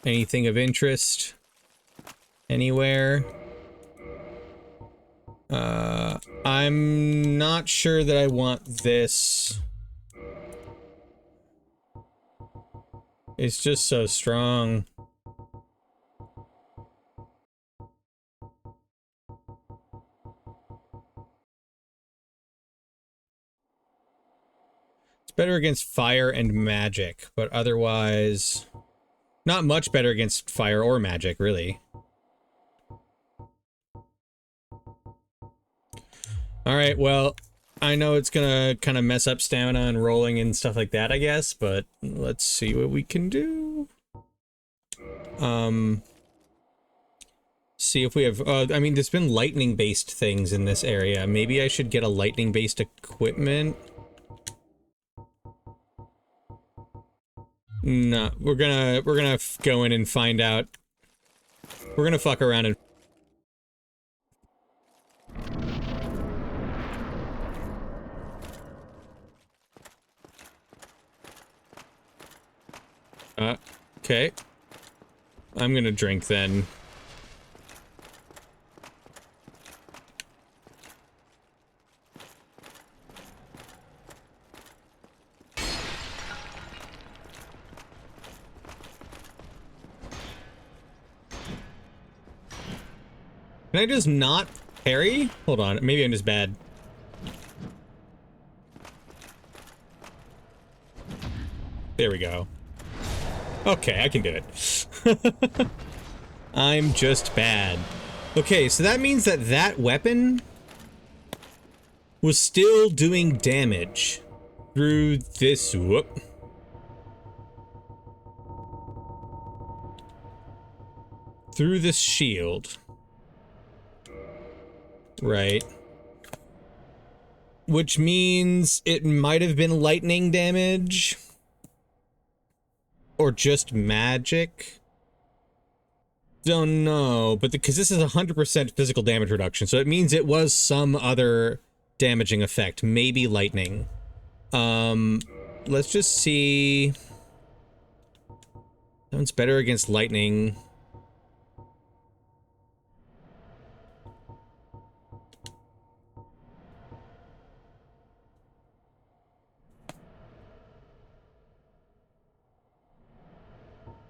Anything of interest? Anywhere? I'm not sure that I want this. It's just so strong. against fire and magic, but otherwise not much better against fire or magic, really. Alright, well, I know it's gonna kind of mess up stamina and rolling and stuff like that, I guess, but let's see what we can do. See if we have, I mean, there's been lightning-based things in this area. Maybe I should get a lightning-based equipment. No, we're gonna go in and find out. We're gonna fuck around and... okay. I'm gonna drink then. Can I just not parry? Hold on, maybe I'm just bad. There we go. Okay, I can do it. I'm just bad. Okay, so that means that that weapon was still doing damage through this, whoop. Through this shield. Right. Which means it might have been lightning damage. Or just magic. Don't know, but because this is 100% physical damage reduction, so it means it was some other damaging effect, maybe lightning. Let's just see. That one's better against lightning.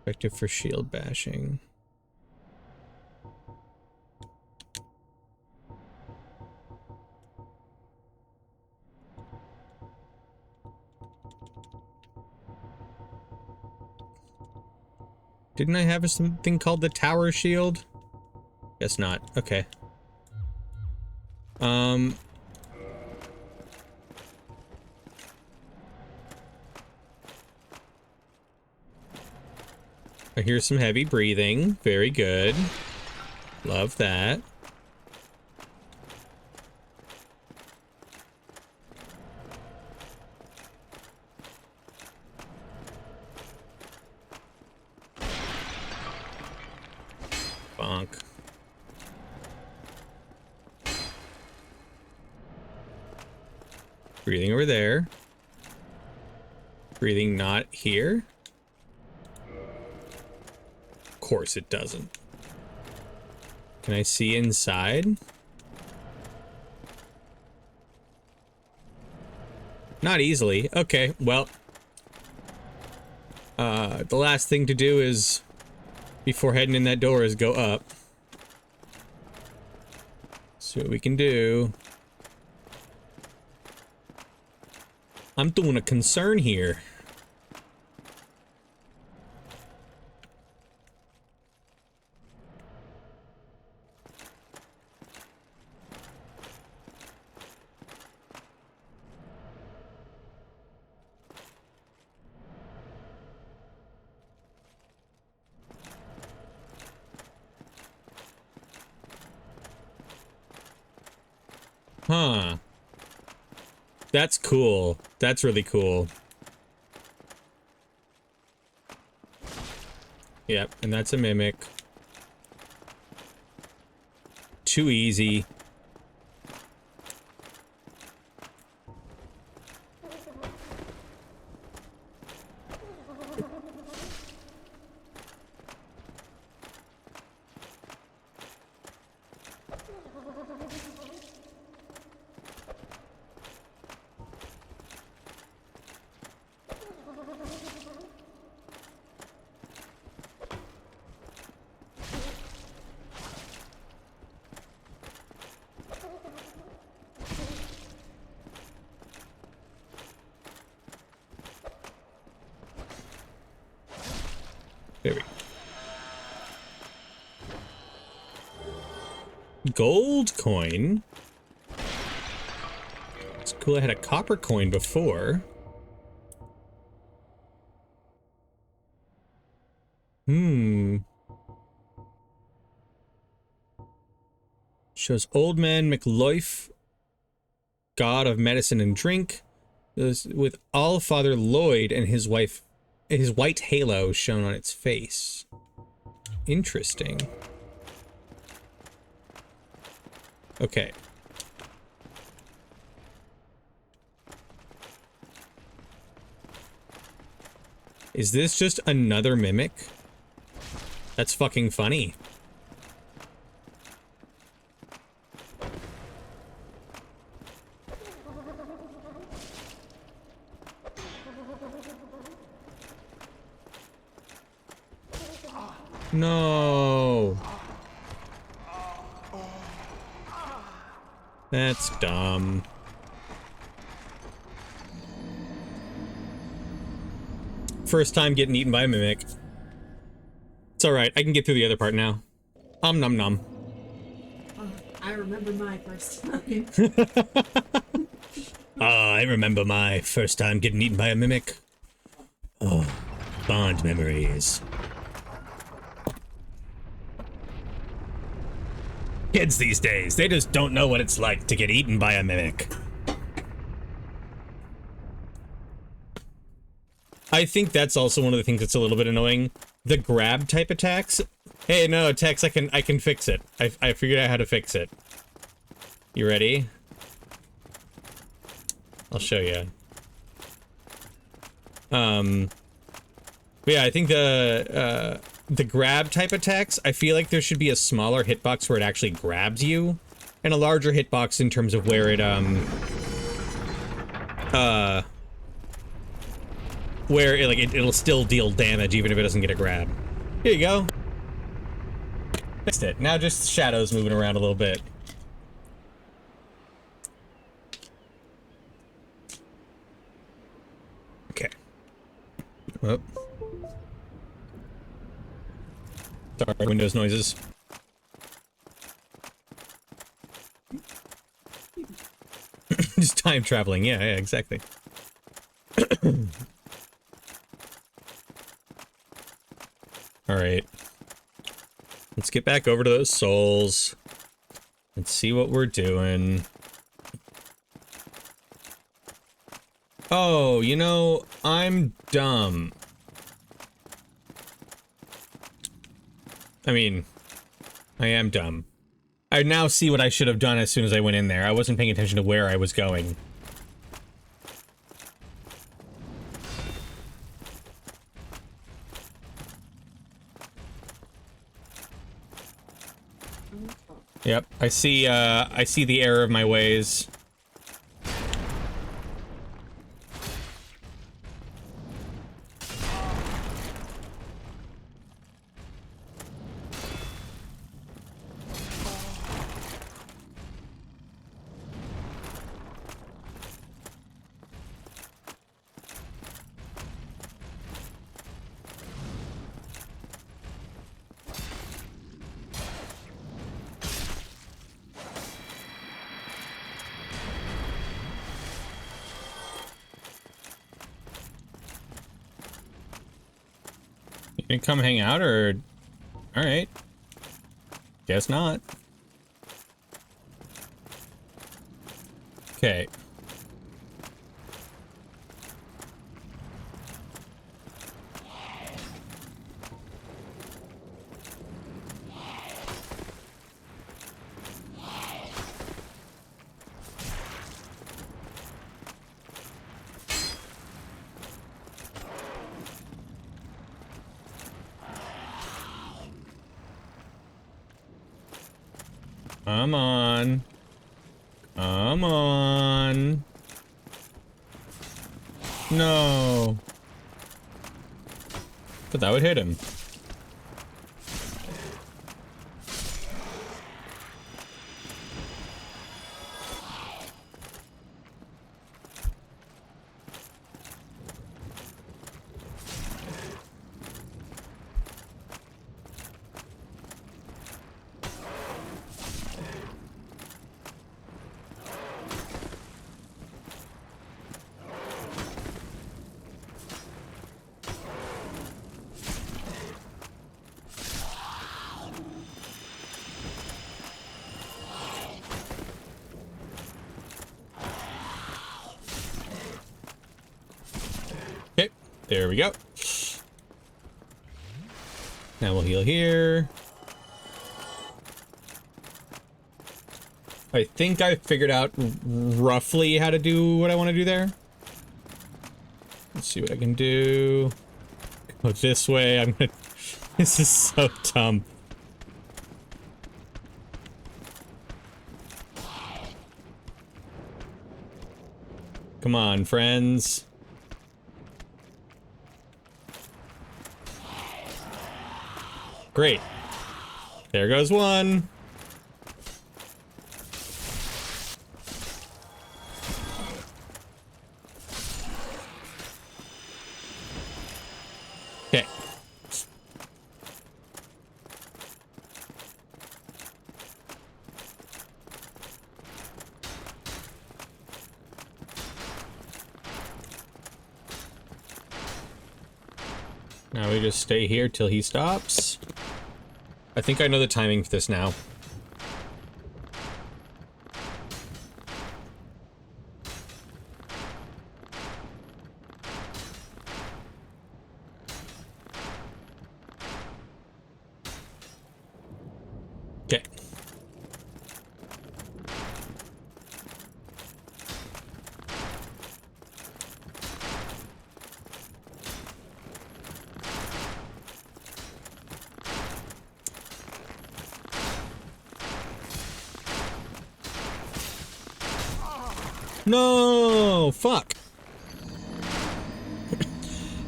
Effective for shield bashing. Didn't I have something called the tower shield? Guess not. Okay. I hear some heavy breathing. Very good. Love that. Bonk. Breathing over there. Breathing not here. Of course it doesn't. Can I see inside? Not easily. Okay, well. The last thing to do is, before heading in that door, is go up. See what we can do. I'm doing a concern here. Huh. That's cool. That's really cool. Yep, and that's a mimic. Too easy. There we go. Gold coin. It's cool. I had a copper coin before. Shows Old Man McLoif, god of medicine and drink, with All-Father Lloyd and his wife, his white halo shown on its face. Interesting. Okay. Is this just another mimic? That's fucking funny. No. That's dumb. First time getting eaten by a mimic. It's alright, I can get through the other part now. Nom nom. I remember my first time. I remember my first time getting eaten by a mimic. Oh, fond memories. Kids these days, they just don't know what it's like to get eaten by a mimic. I think that's also one of the things that's a little bit annoying. The grab type attacks. Hey, no, Tex, I can fix it. I figured out how to fix it. You ready? I'll show you. Yeah, I think the grab type attacks, I feel like there should be a smaller hitbox where it actually grabs you, and a larger hitbox in terms of where it, it'll still deal damage even if it doesn't get a grab. Here you go. Fixed it. Now just shadows moving around a little bit. Okay. Oh. Sorry, Windows noises. Just time traveling. Yeah, exactly. All right. Let's get back over to those souls. Let's see what we're doing. Oh, you know, I'm dumb. I mean, I am dumb. I now see what I should have done as soon as I went in there. I wasn't paying attention to where I was going. Yep, I see the error of my ways. You come hang out, or... Alright. Guess not. Okay. Come on. Come on. No. But that would hit him. There we go. Now we'll heal here. I think I figured out roughly how to do what I want to do there. Let's see what I can do. Go this way. I'm gonna... This is so dumb. Come on, friends. Great. There goes one. Okay. Now we just stay here till he stops. I think I know the timing for this now. Okay. No, fuck.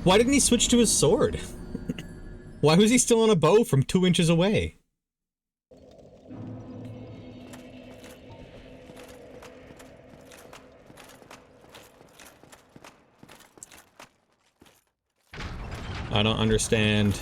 Why didn't he switch to his sword? Why was he still on a bow from 2 inches away? I don't understand.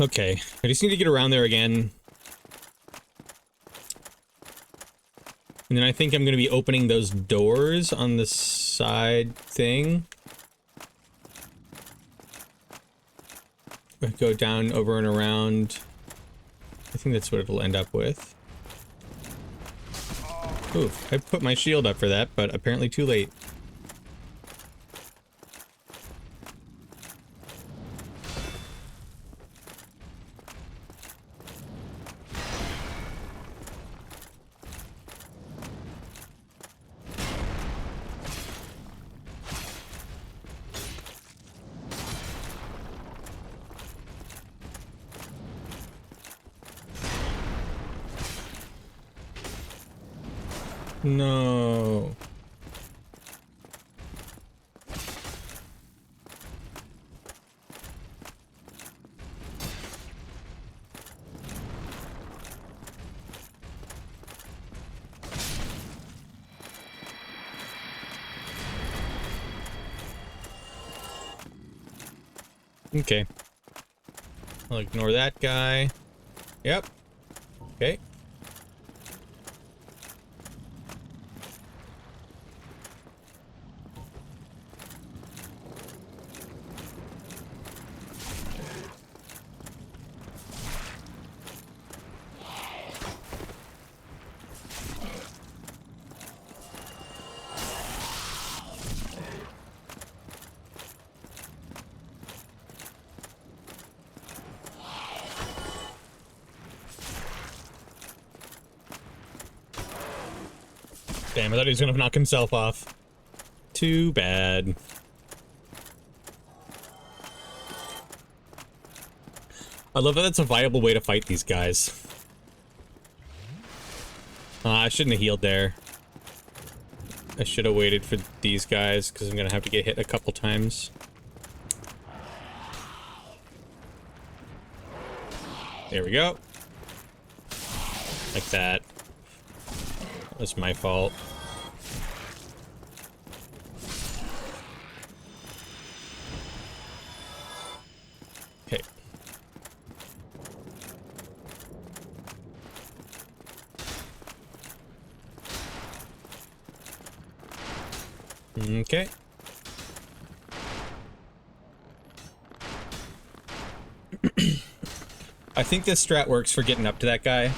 Okay, I just need to get around there again. And then I think I'm going to be opening those doors on the side thing. Go down, over, and around. I think that's what it'll end up with. Oof, I put my shield up for that, but apparently too late. No. Okay. I'll ignore that guy. Yep. Okay. Damn, I thought he was gonna knock himself off. Too bad. I love that that's a viable way to fight these guys. I shouldn't have healed there. I should have waited for these guys, because I'm going to have to get hit a couple times. There we go. Like that. That's my fault. Okay. Okay. I think this strat works for getting up to that guy.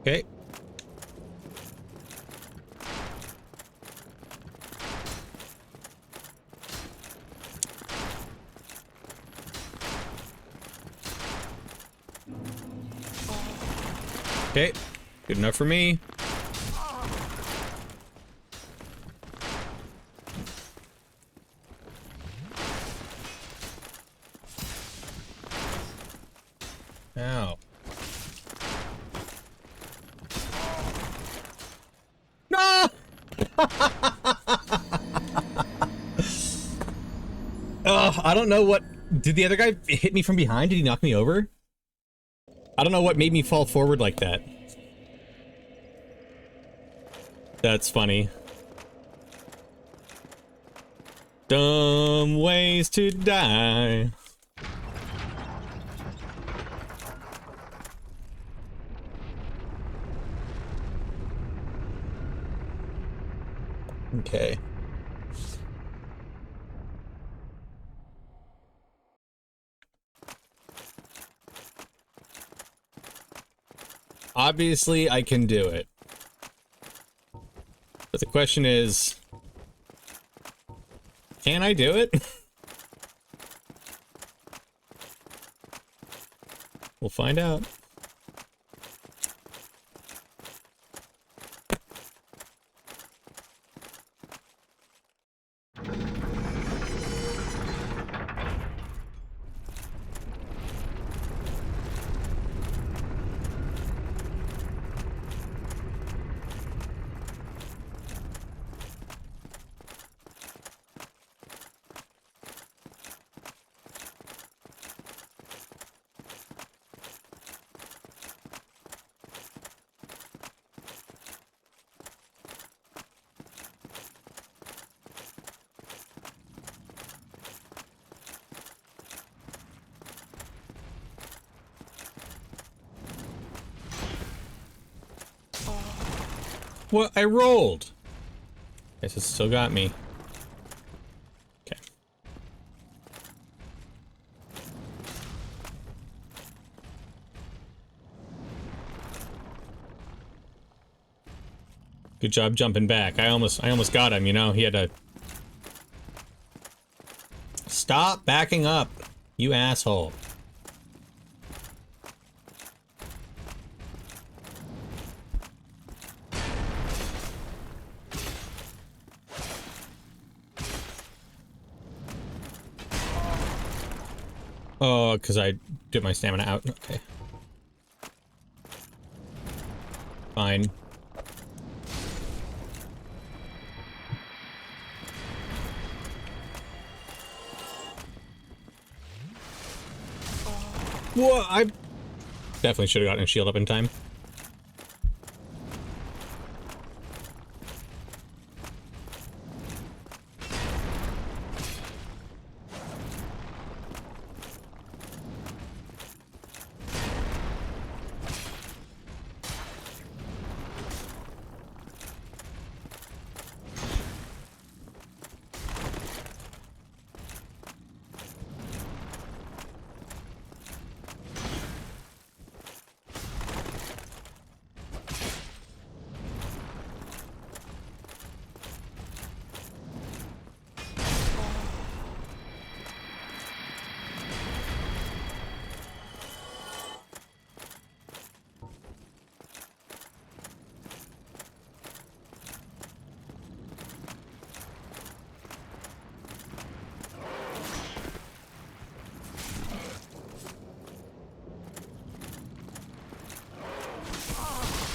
Okay. Okay, good enough for me. Ow. No! I don't know what... Did the other guy hit me from behind? Did he knock me over? I don't know what made me fall forward like that. That's funny. Dumb ways to die. Okay. Obviously, I can do it. But the question is, can I do it? We'll find out. What? I rolled. Guess it still got me. Okay. Good job jumping back. I almost got him, you know? He had to... Stop backing up, you asshole. Oh, because I did my stamina out. Okay. Fine. Whoa, I definitely should have gotten a shield up in time.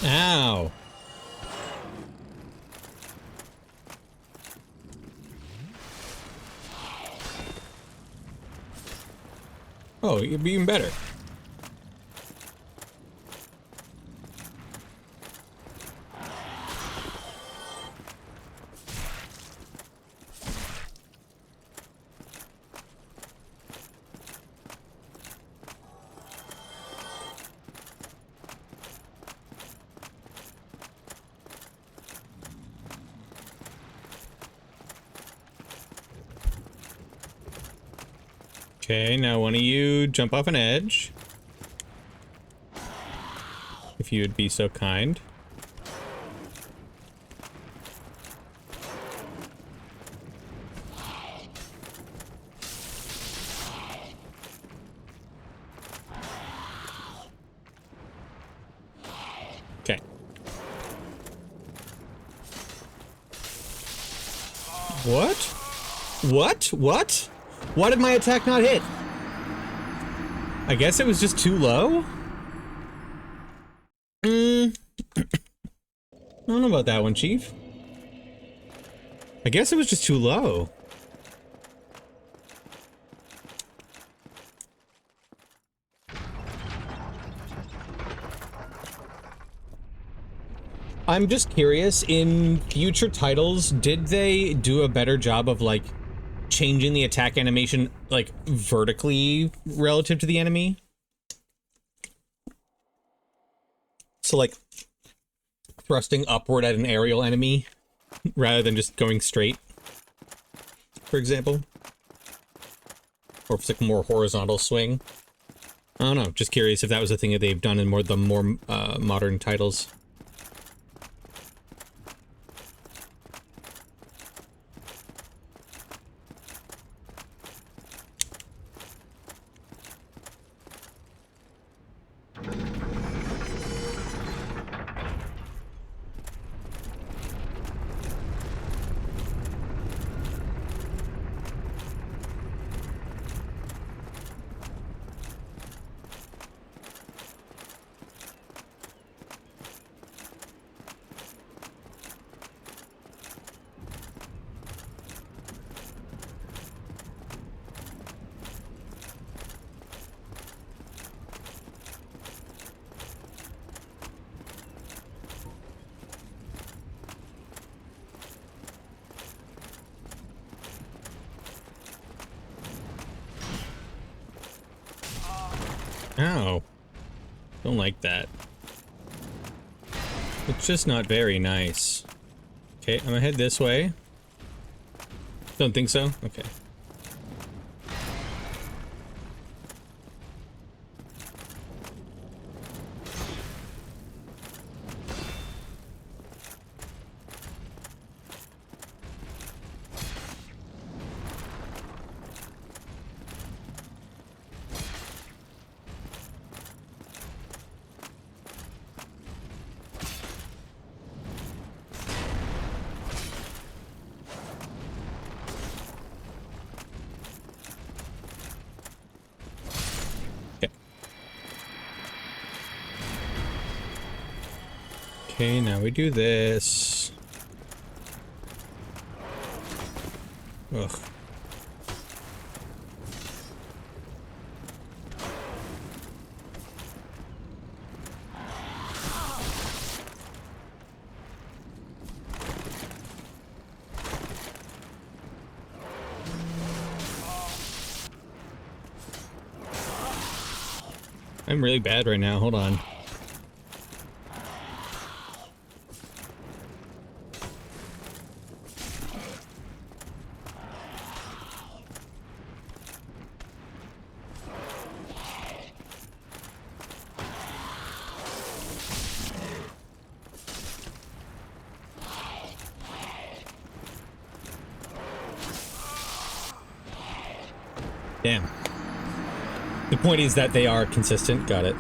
Ow. Oh, you'd be even better. Okay, now one of you jump off an edge. If you would be so kind. Okay. What? What? What? Why did my attack not hit? I guess it was just too low? I don't know about that one, Chief. I guess it was just too low. I'm just curious, in future titles, did they do a better job of, like, changing the attack animation, like, vertically relative to the enemy? So, like, thrusting upward at an aerial enemy rather than just going straight, for example? Or if it's like a more horizontal swing. I don't know, just curious if that was a thing that they've done in the more modern titles. Ow. Don't like that. It's just not very nice. Okay, I'm gonna head this way. Don't think so? Okay. Okay, now we do this. Ugh. I'm really bad right now, hold on. Damn. The point is that they are consistent. Got it.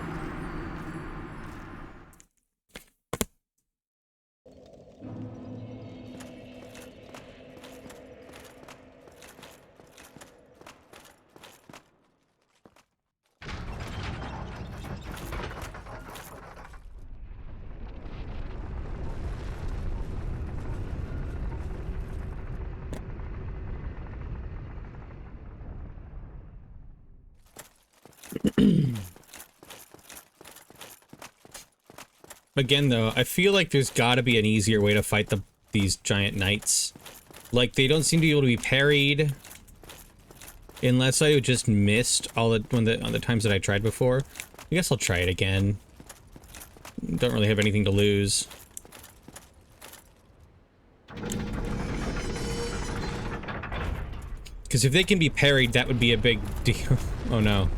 Again, though, I feel like there's got to be an easier way to fight these giant knights. Like, they don't seem to be able to be parried. Unless I just missed all the on the times that I tried before. I guess I'll try it again. Don't really have anything to lose. Because if they can be parried, that would be a big deal. Oh no.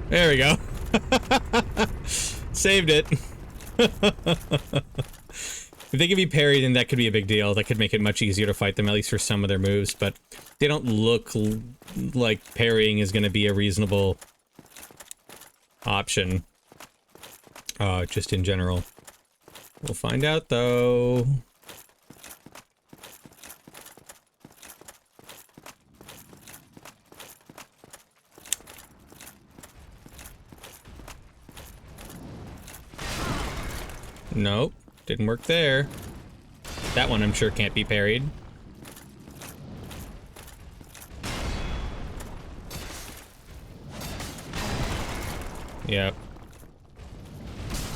There we go. Saved it. If they can be parried, then that could be a big deal. That could make it much easier to fight them, at least for some of their moves. But they don't look like parrying is going to be a reasonable option. Just in general. We'll find out, though. Nope, didn't work there. That one I'm sure can't be parried. Yep.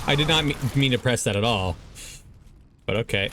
I did not mean to press that at all. But okay.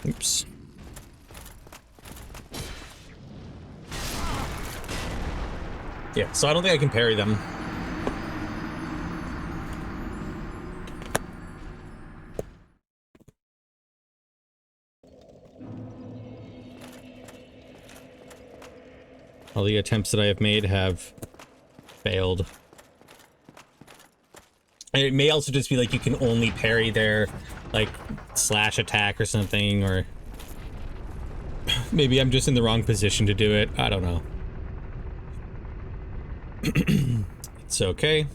Oops. Yeah, so I don't think I can parry them. All the attempts that I have made have failed. And it may also just be like you can only parry their, like, slash attack or something, or maybe I'm just in the wrong position to do it. I don't know. It's okay.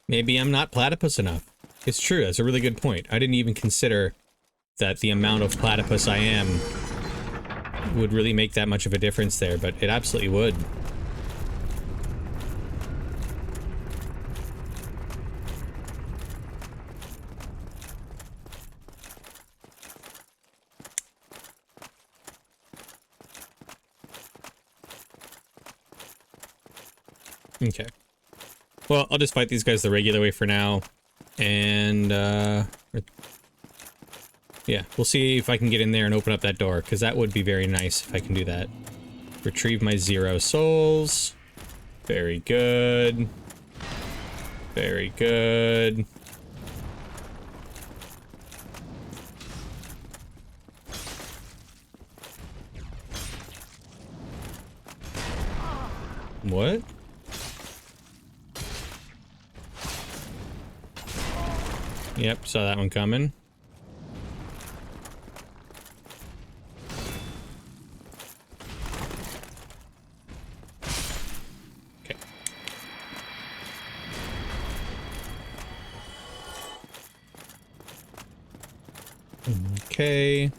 Maybe I'm not platypus enough. It's true, that's a really good point. I didn't even consider that the amount of platypus I am would really make that much of a difference there, but it absolutely would. Okay. Well, I'll just fight these guys the regular way for now, and, yeah, we'll see if I can get in there and open up that door, because that would be very nice if I can do that. Retrieve my 0 souls. Very good. Very good. What? Yep, saw that one coming. Okay. Okay.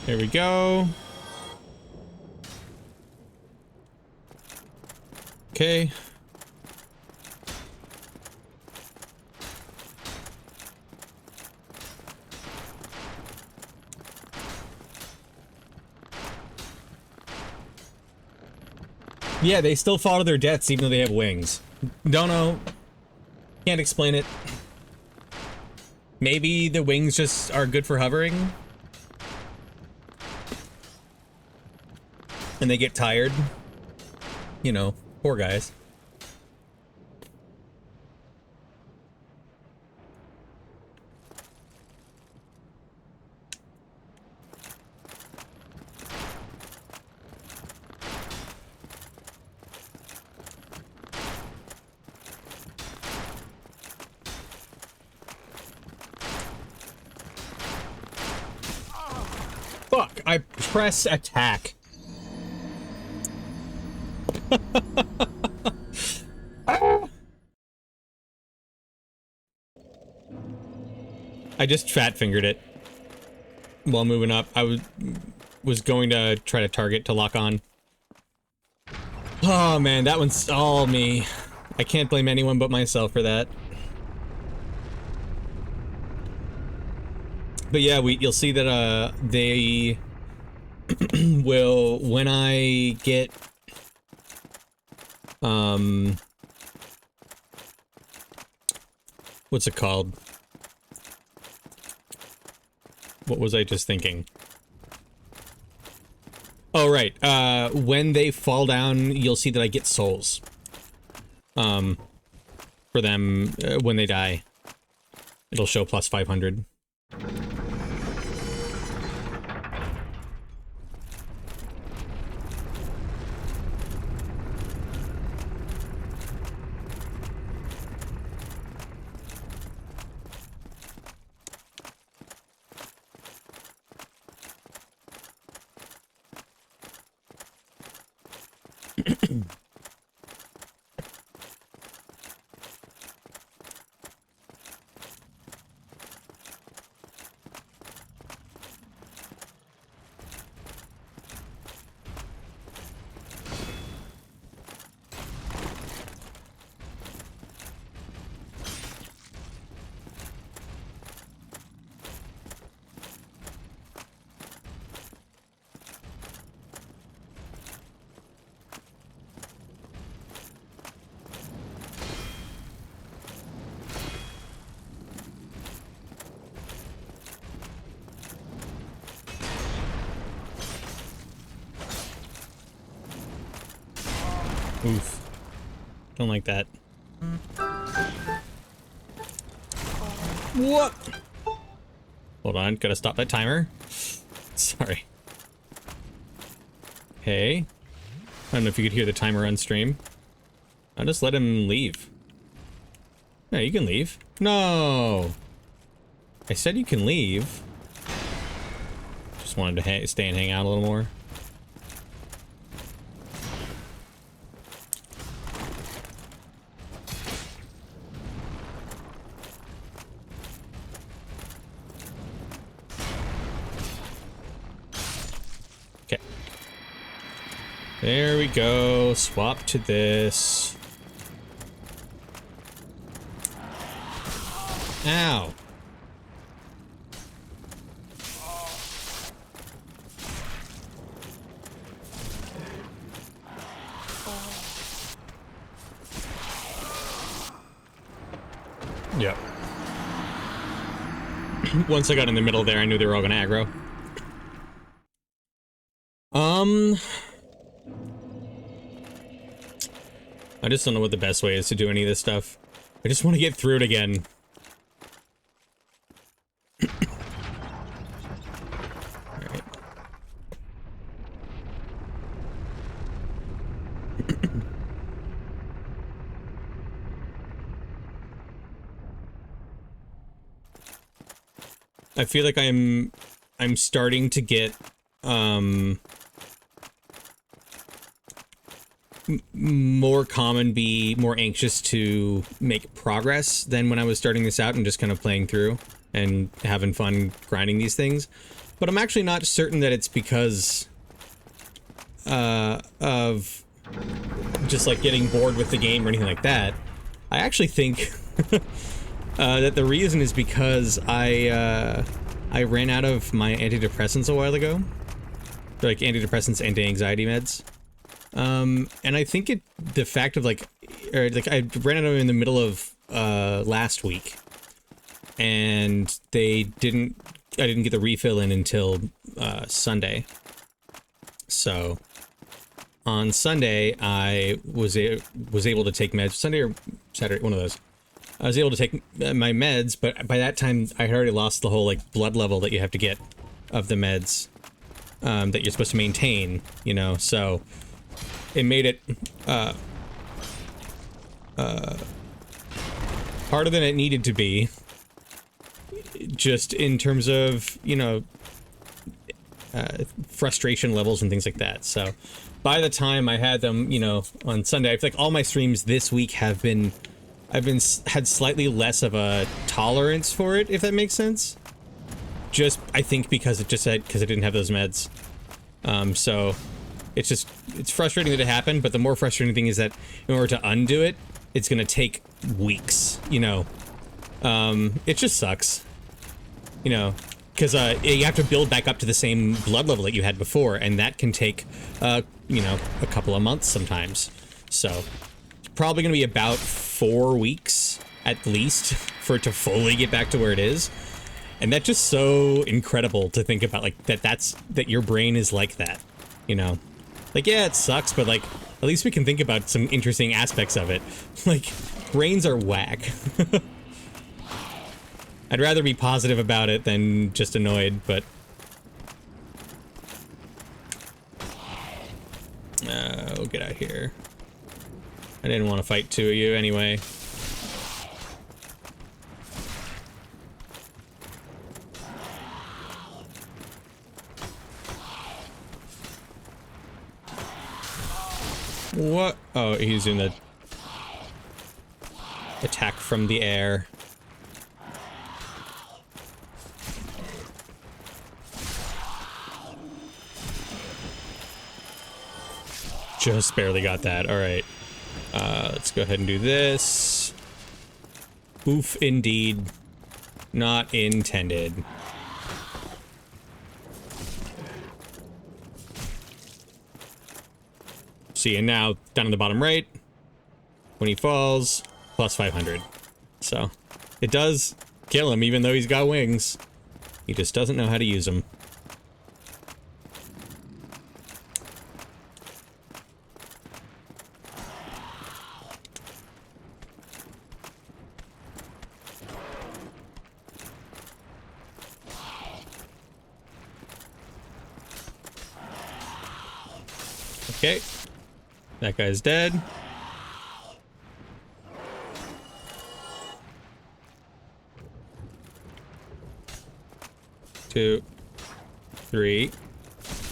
There we go. Okay. Yeah, they still fall to their deaths even though they have wings. Don't know. Can't explain it. Maybe the wings just are good for hovering? And they get tired? You know, poor guys. Fuck, I press attack. I just fat fingered it while moving up. I was going to try to target to lock on. Oh man, that one's all me. I can't blame anyone but myself for that. But yeah, you'll see that they will, when I get what's it called? What was I just thinking? Oh right, when they fall down, you'll see that I get souls. For them when they die. It'll show plus 500. Oof. Don't like that. What? Hold on, gotta stop that timer. Sorry. Hey. I don't know if you could hear the timer on stream. I'll just let him leave. No, you can leave. No! I said you can leave. Just wanted to stay and hang out a little more. There we go. Swap to this. Ow. Yep. Once I got in the middle there, I knew they were all gonna aggro. I just don't know what the best way is to do any of this stuff. I just want to get through it again. Alright. I feel like I'm starting to get, more common, be more anxious to make progress than when I was starting this out and just kind of playing through and having fun grinding these things. but I'm actually not certain that it's because of just like getting bored with the game or anything like that. I actually think that the reason is because I ran out of my antidepressants a while ago. They're like antidepressants, anti-anxiety meds. And I think the fact of like I ran out of them in the middle of last week, and I didn't get the refill in until Sunday. So on Sunday I was able to take meds. Sunday or Saturday, one of those. I was able to take my meds, but by that time I had already lost the whole like blood level that you have to get of the meds that you're supposed to maintain, you know. So it made it harder than it needed to be, just in terms of, you know, frustration levels and things like that. So by the time I had them, you know, on Sunday, I feel like all my streams this week have been, had slightly less of a tolerance for it, if that makes sense. Just, I think because I didn't have those meds. So it's frustrating that it happened, but the more frustrating thing is that in order to undo it, it's gonna take weeks, you know. It just sucks, you know, because you have to build back up to the same blood level that you had before, and that can take, you know, a couple of months sometimes. So it's probably gonna be about 4 weeks at least for it to fully get back to where it is. And that's just so incredible to think about, like, that your brain is like that, you know? Like, yeah, it sucks, but, like, at least we can think about some interesting aspects of it. Like, brains are whack. I'd rather be positive about it than just annoyed, but... we'll get out here. I didn't want to fight two of you anyway. What? Oh, he's doing the attack from the air. Just barely got that. All right. Let's go ahead and do this. Oof, indeed. Not intended. See, and now down in the bottom right, when he falls, plus 500. So it does kill him, even though he's got wings. He just doesn't know how to use them. Okay. That guy's dead. Two, three,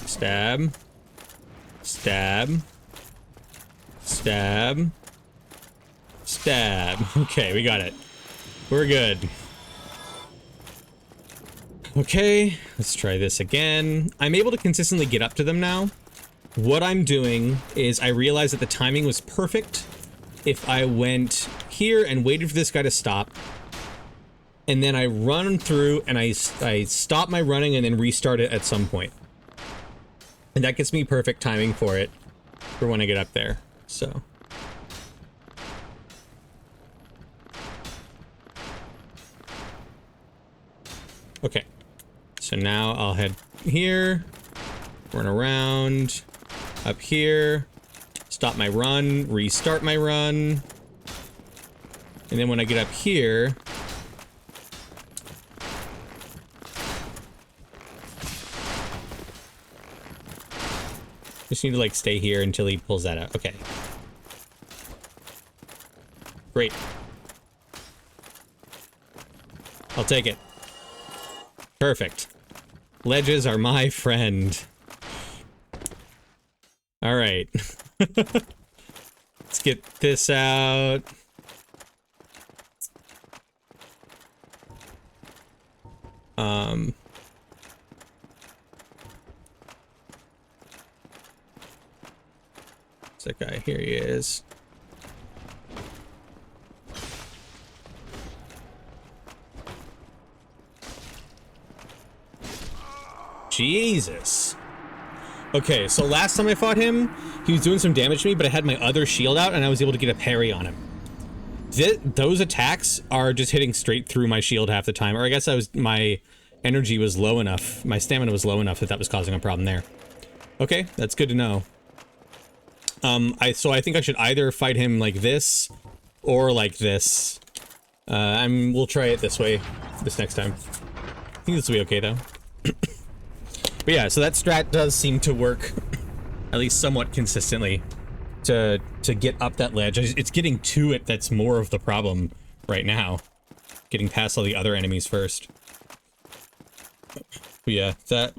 stab, stab, stab, stab. Okay, we got it. We're good. Okay, let's try this again. I'm able to consistently get up to them now. What I'm doing is I realized that the timing was perfect if I went here and waited for this guy to stop, and then I run through and I stop my running and then restart it at some point. And that gets me perfect timing for it for when I get up there. So okay. So now I'll head here, run around, up here, stop my run, restart my run, and then when I get up here, just need to like stay here until he pulls that out. Okay. Great. I'll take it. Perfect. Ledges are my friend. All right. Let's get this out. that guy? Here he is. Jesus. Okay, so last time I fought him, he was doing some damage to me, but I had my other shield out and I was able to get a parry on him. Those attacks are just hitting straight through my shield half the time, or I guess my energy was low enough, my stamina was low enough that was causing a problem there. Okay, that's good to know. So I think I should either fight him like this or like this. We'll try it this way this next time. I think this will be okay though. But yeah, so that strat does seem to work, at least somewhat consistently, to get up that ledge. It's getting to it that's more of the problem right now. Getting past all the other enemies first. But yeah, that...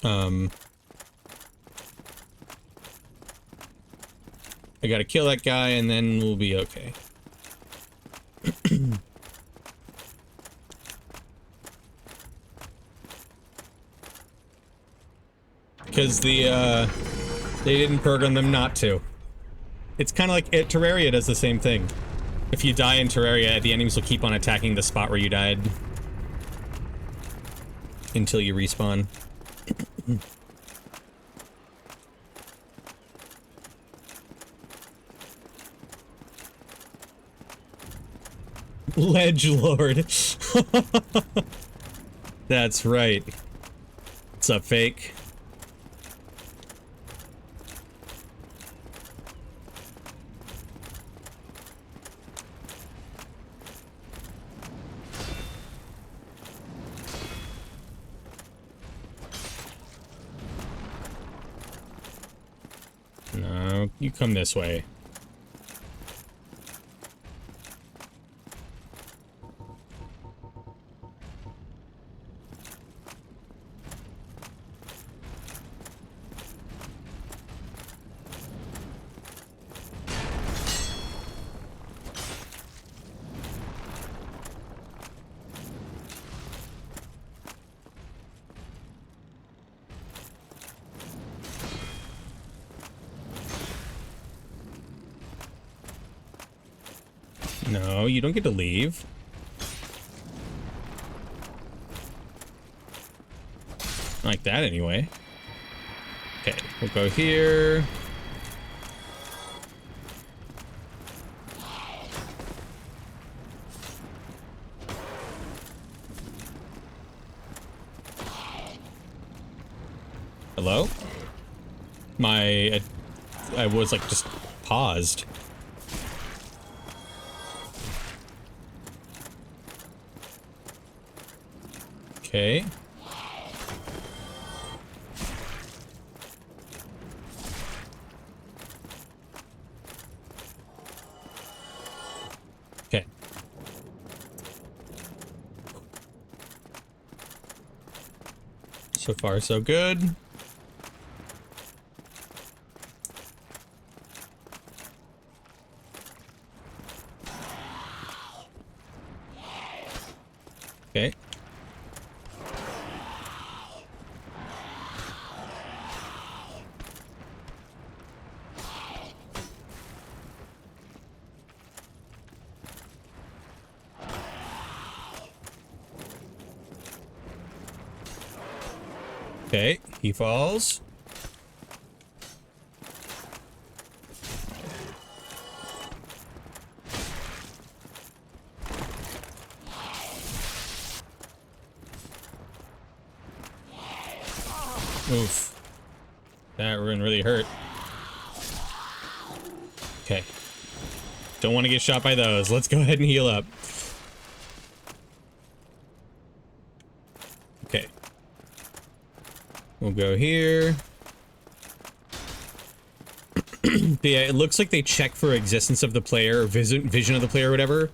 I gotta kill that guy and then we'll be okay. Because they didn't program them not to. It's kind of like Terraria does the same thing. If you die in Terraria, the enemies will keep on attacking the spot where you died until you respawn. Ledge Lord. That's right. What's up, fake? No, you come this way. No, you don't get to leave. Like that, anyway. Okay, we'll go here. Hello? I was like just paused. Okay. Okay. So far, so good. Okay. Okay, he falls. Oof. That one really hurt. Okay. Don't want to get shot by those. Let's go ahead and heal up. Okay. We'll go here. But yeah, it looks like they check for existence of the player, or vision of the player, or whatever,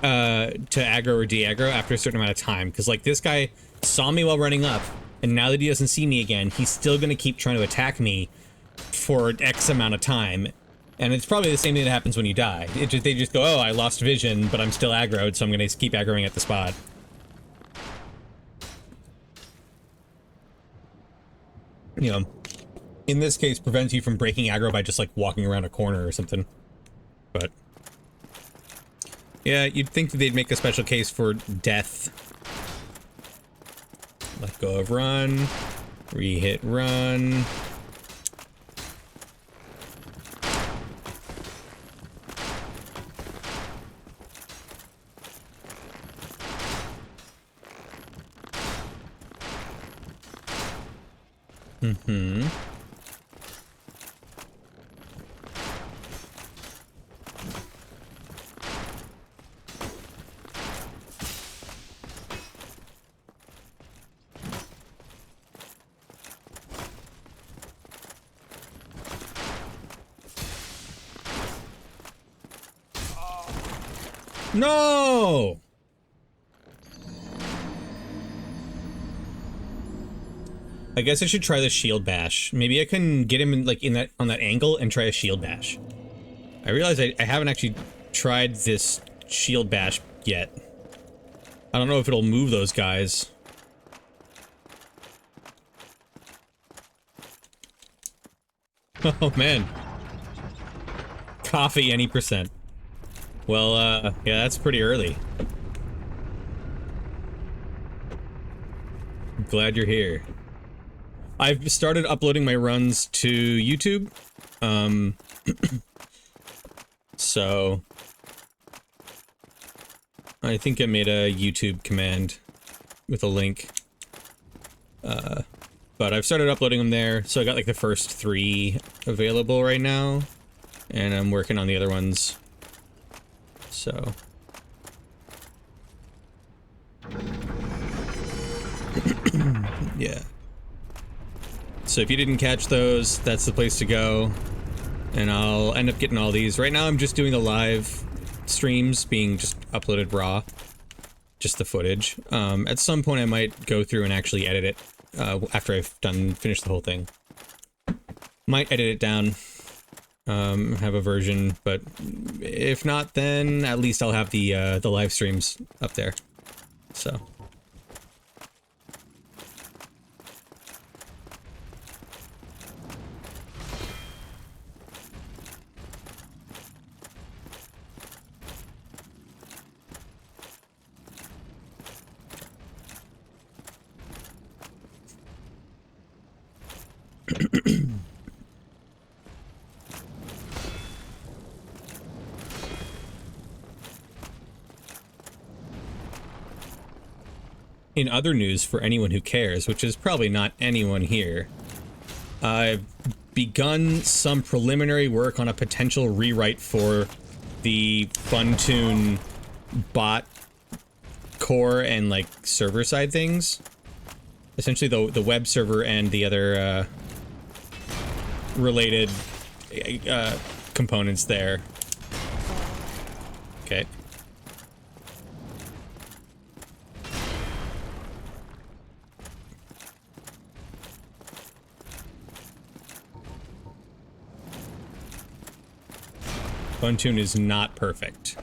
to aggro or de-aggro after a certain amount of time. Because, like, this guy saw me while running up, and now that he doesn't see me again, he's still going to keep trying to attack me for X amount of time. And it's probably the same thing that happens when you die. They just go, oh, I lost vision, but I'm still aggroed, so I'm going to keep aggroing at the spot. You know, in this case, prevents you from breaking aggro by just, like, walking around a corner or something. But... yeah, you'd think that they'd make a special case for death. Let go of run. Re-hit run. Mm-hmm. No! I guess I should try the shield bash. Maybe I can get him in, like, in that, on that angle and try a shield bash. I realize I haven't actually tried this shield bash yet. I don't know if it'll move those guys. Oh man. Coffee any percent. Well, yeah, that's pretty early. I'm glad you're here. I've started uploading my runs to YouTube. So I think I made a YouTube command with a link. But I've started uploading them there, so I got like the first 3 available right now, and I'm working on the other ones. So yeah. So if you didn't catch those, that's the place to go. And I'll end up getting all these. Right now I'm just doing the live streams being just uploaded raw. Just the footage. At some point I might go through and actually edit it after I've finished the whole thing. Might edit it down. Have a version, but if not, then at least I'll have the live streams up there. So. In other news, for anyone who cares, which is probably not anyone here, I've begun some preliminary work on a potential rewrite for the Funtune bot core and, like, server-side things. Essentially, the web server and the other, related, components there. Okay. Funtune is not perfect.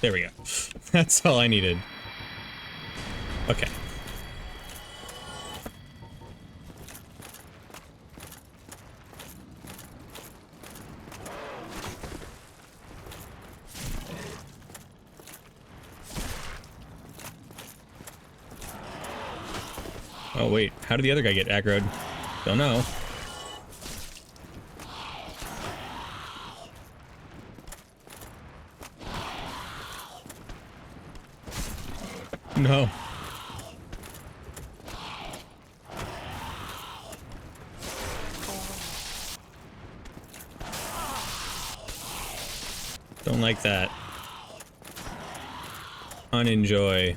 There we go. That's all I needed. Okay. Oh wait, how did the other guy get aggroed? Don't know. No. Don't like that. Unenjoy.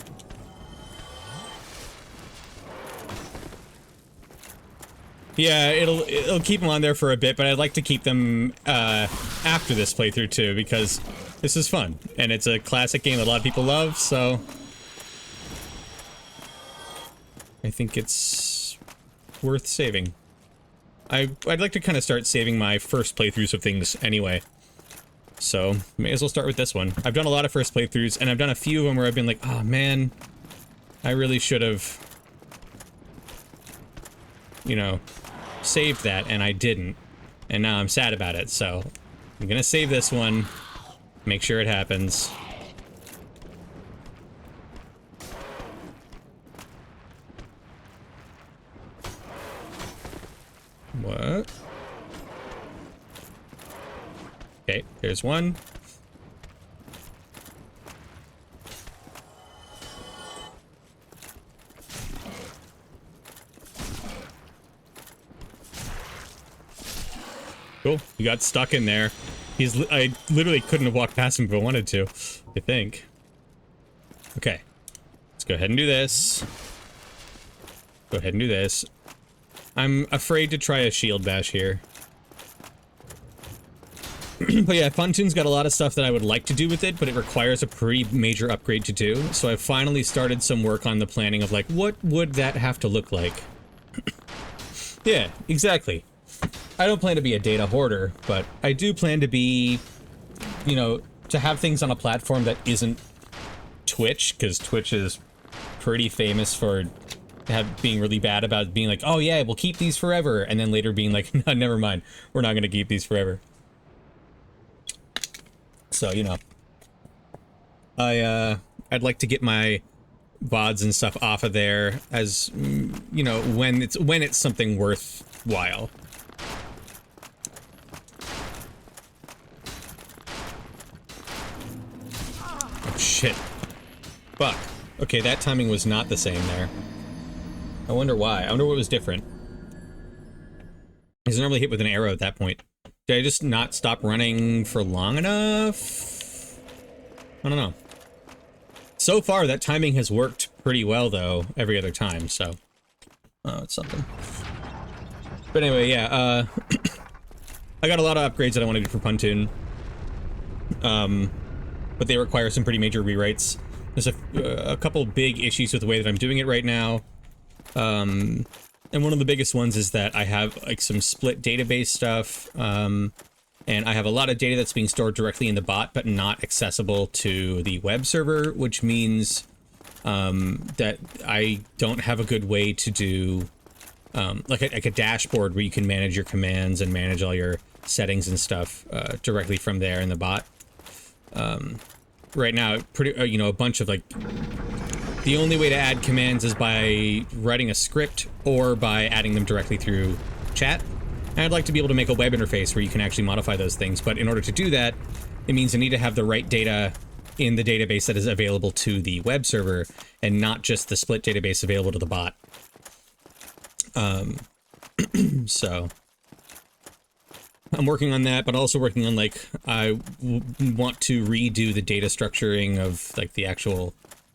Yeah, it'll keep them on there for a bit, but I'd like to keep them after this playthrough too, because this is fun, and it's a classic game that a lot of people love, so I think it's worth saving. I'd like to kind of start saving my first playthroughs of things anyway, So, may as well start with this one. I've done a lot of first playthroughs, and I've done a few of them where I've been like, oh man, I really should have, you know, saved that, and I didn't. And now I'm sad about it, so I'm gonna save this one, make sure it happens. What? Okay, there's one. Cool, he got stuck in there. I literally couldn't have walked past him if I wanted to, I think. Okay, let's go ahead and do this. Go ahead and do this. I'm afraid to try a shield bash here. But yeah, Funtoon's got a lot of stuff that I would like to do with it, but it requires a pretty major upgrade to do. So I've finally started some work on the planning of like, what would that have to look like? Yeah, exactly. I don't plan to be a data hoarder, but I do plan to be, you know, to have things on a platform that isn't Twitch, because Twitch is pretty famous for being really bad about being like, oh yeah, we'll keep these forever, and then later being like, no, never mind, we're not gonna keep these forever. So, you know, I'd like to get my VODs and stuff off of there as, you know, when it's something worthwhile. Oh, shit. Fuck. Okay, that timing was not the same there. I wonder why. I wonder what was different. Because I normally hit with an arrow at that point. Did I just not stop running for long enough? I don't know. So far, that timing has worked pretty well, though, every other time, so... Oh, it's something. But anyway, yeah, I got a lot of upgrades that I want to do for Puntoon. But they require some pretty major rewrites. There's a couple big issues with the way that I'm doing it right now. And one of the biggest ones is that I have like some split database stuff, and I have a lot of data that's being stored directly in the bot, but not accessible to the web server, which means that I don't have a good way to do like a dashboard where you can manage your commands and manage all your settings and stuff directly from there in the bot. Right now, you know, a bunch of like... The only way to add commands is by writing a script or by adding them directly through chat. And I'd like to be able to make a web interface where you can actually modify those things, but in order to do that, it means I need to have the right data in the database that is available to the web server, and not just the split database available to the bot. So... I'm working on that, but also working on, like, I want to redo the data structuring of, like, the actual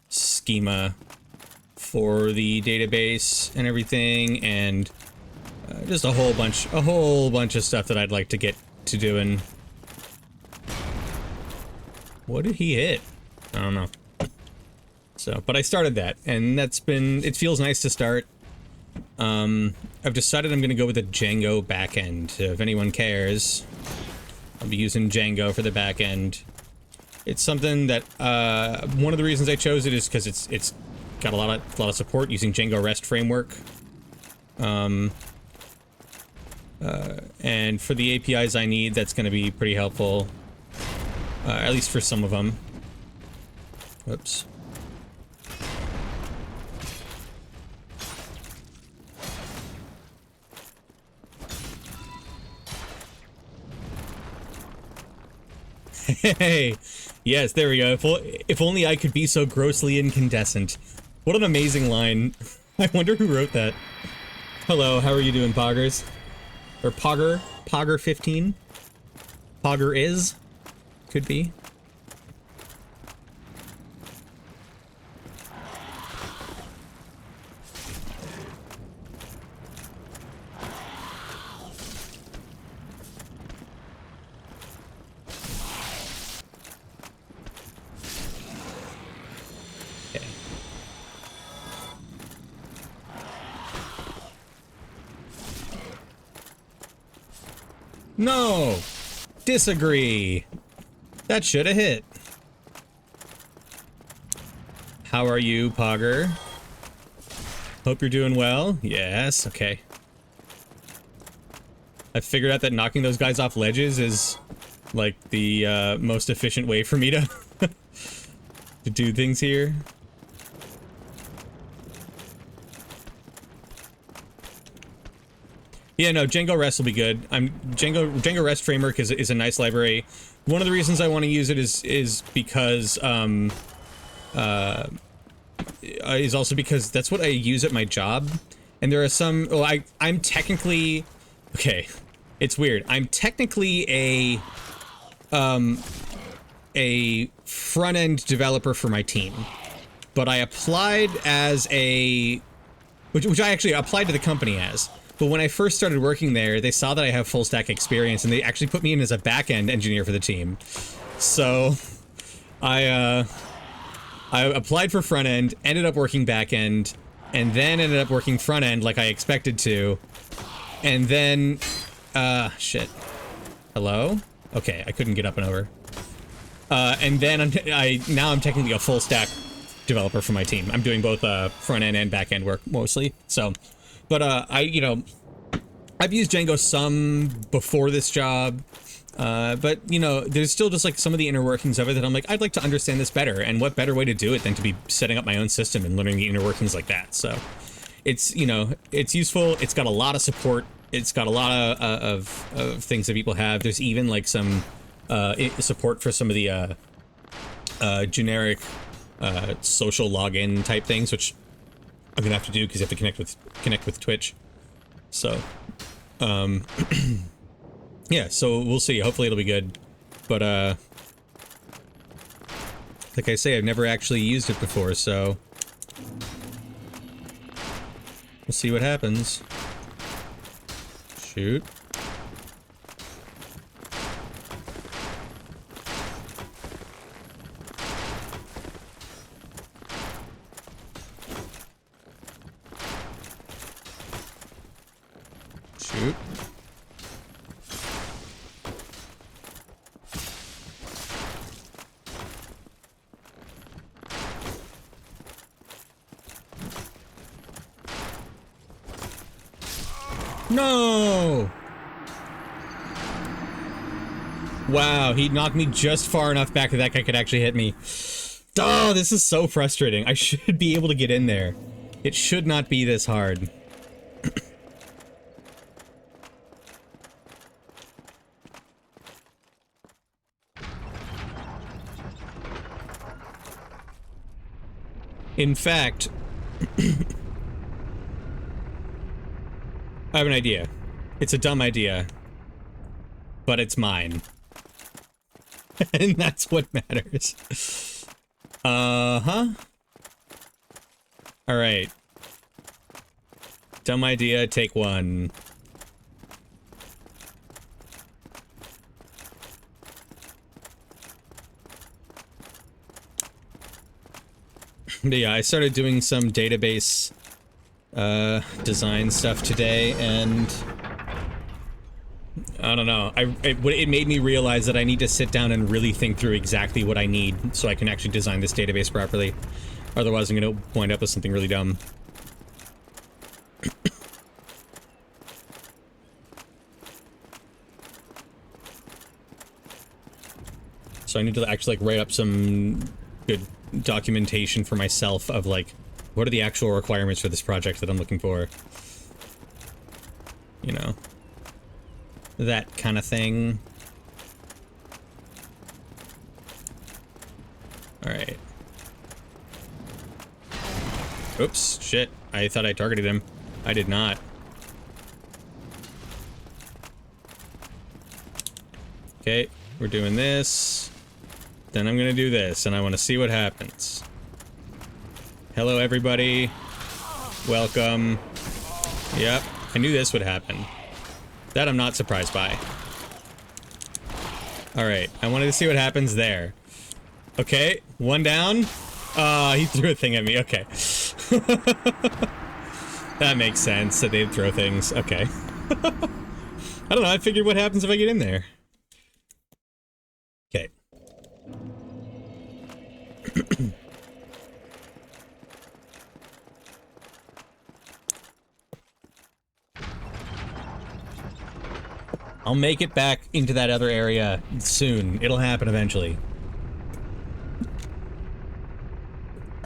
schema for the database and everything, and just a whole bunch of stuff that I'd like to get to doing. What did he hit? I don't know. So, but I started that, and it feels nice to start. I've decided I'm going to go with a Django backend. If anyone cares, I'll be using Django for the backend. It's something that, one of the reasons I chose it is because it's got a lot of support using Django REST framework. And for the APIs I need, that's going to be pretty helpful. At least for some of them. Whoops. Hey, yes, there we go. If only I could be so grossly incandescent. What an amazing line. I wonder who wrote that. Hello, how are you doing, Poggers? Or Pogger? Pogger 15? Pogger is? Could be. No! Disagree! That should have hit. How are you, Pogger? Hope you're doing well. Yes, okay. I figured out that knocking those guys off ledges is like the most efficient way for me to to do things here. Yeah, no, Django REST will be good. Django REST framework is a nice library. One of the reasons I want to use it is because is also because that's what I use at my job. And there are some, well, I'm technically, okay, it's weird. I'm technically a front-end developer for my team, but I applied as which I actually applied to the company as. But when I first started working there, they saw that I have full stack experience and they actually put me in as a back-end engineer for the team. So I applied for front end, ended up working back end, and then ended up working front end like I expected to. And then, shit. Hello? Okay, I couldn't get up and over. And then now I'm technically a full stack developer for my team. I'm doing both front end and back end work mostly. So, but I've used Django some before this job. But, you know, there's still just, like, some of the inner workings of it that I'm like, I'd like to understand this better, and what better way to do it than to be setting up my own system and learning the inner workings like that. So, it's, you know, it's useful, it's got a lot of support, it's got a lot of things that people have. There's even, like, some support for some of the generic social login type things, which I'm gonna have to do because you have to connect with Twitch. So, yeah, so we'll see. Hopefully it'll be good. But, like I say, I've never actually used it before, so we'll see what happens. Shoot. Shoot. No! Wow, he knocked me just far enough back that that guy could actually hit me. Oh, this is so frustrating. I should be able to get in there. It should not be this hard. In fact, I have an idea. It's a dumb idea, but it's mine. And that's what matters. Uh-huh. Alright. Dumb idea, take one. But yeah, I started doing some database design stuff today, and I don't know. It made me realize that I need to sit down and really think through exactly what I need so I can actually design this database properly. Otherwise, I'm going to wind up with something really dumb. So I need to actually like write up some good documentation for myself of like, what are the actual requirements for this project that I'm looking for? You know, that kind of thing. Alright. Oops, shit. I thought I targeted him. I did not. Okay, we're doing this. Then I'm gonna do this, and I want to see what happens. Hello, everybody. Welcome. Yep, I knew this would happen. That I'm not surprised by. Alright, I wanted to see what happens there. Okay, one down. He threw a thing at me, okay. That makes sense, that they'd throw things, okay. I don't know, I figured what happens if I get in there. Okay. I'll make it back into that other area soon. It'll happen eventually.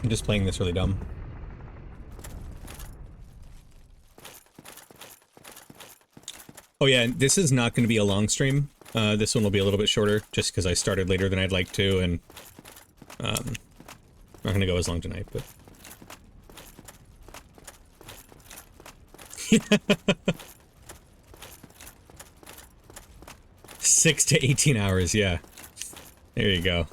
I'm just playing this really dumb. Oh yeah, this is not going to be a long stream. This one will be a little bit shorter, just because I started later than I'd like to, and I'm not going to go as long tonight, but... 6 to 18 hours, yeah. There you go.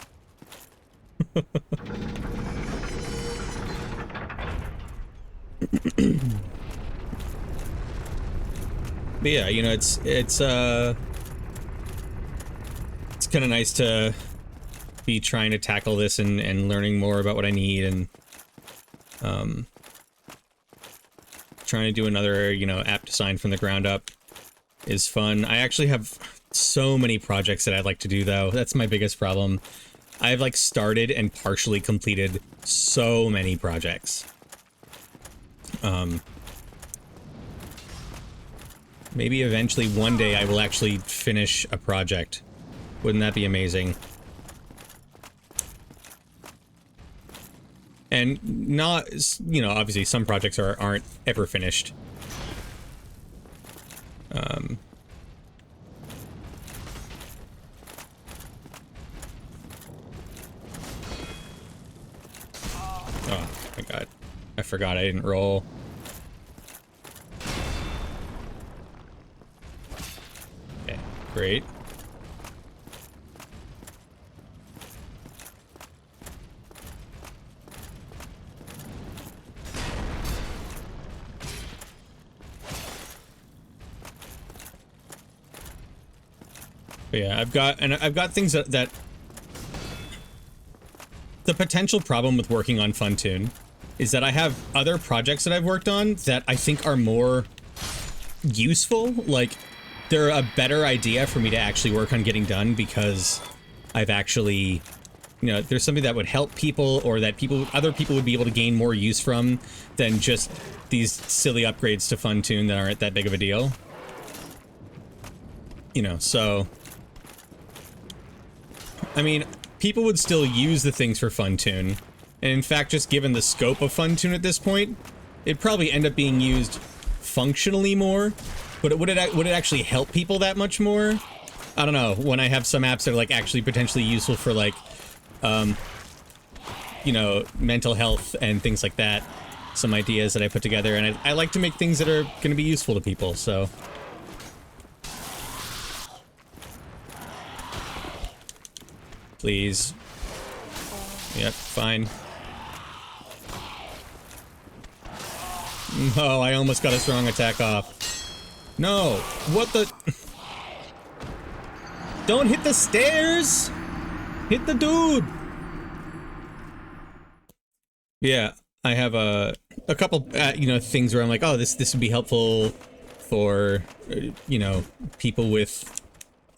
But yeah, you know, it's kind of nice to be trying to tackle this and learning more about what I need, and trying to do another, you know, app design from the ground up is fun. I actually have so many projects that I'd like to do, though. That's my biggest problem. I've like started and partially completed so many projects. Maybe eventually one day I will actually finish a project. Wouldn't that be amazing? And not, you know, obviously some projects aren't ever finished. Oh my god. I forgot I didn't roll. Okay, great. But yeah, I've got things that the potential problem with working on Funtoon is that I have other projects that I've worked on that I think are more useful. Like, they're a better idea for me to actually work on getting done because I've actually, you know, there's something that would help people, or that other people would be able to gain more use from than just these silly upgrades to Funtoon that aren't that big of a deal. You know, so... I mean, people would still use the things for Funtoon, and in fact, just given the scope of Funtoon at this point, it'd probably end up being used functionally more, but would it actually help people that much more? I don't know, when I have some apps that are, like, actually potentially useful for, like, you know, mental health and things like that, some ideas that I put together, and I like to make things that are going to be useful to people, so... Please. Yep, fine. Oh, I almost got a strong attack off. No! What the... Don't hit the stairs! Hit the dude! Yeah, I have a couple, you know, things where I'm like, oh, this would be helpful for, you know, people with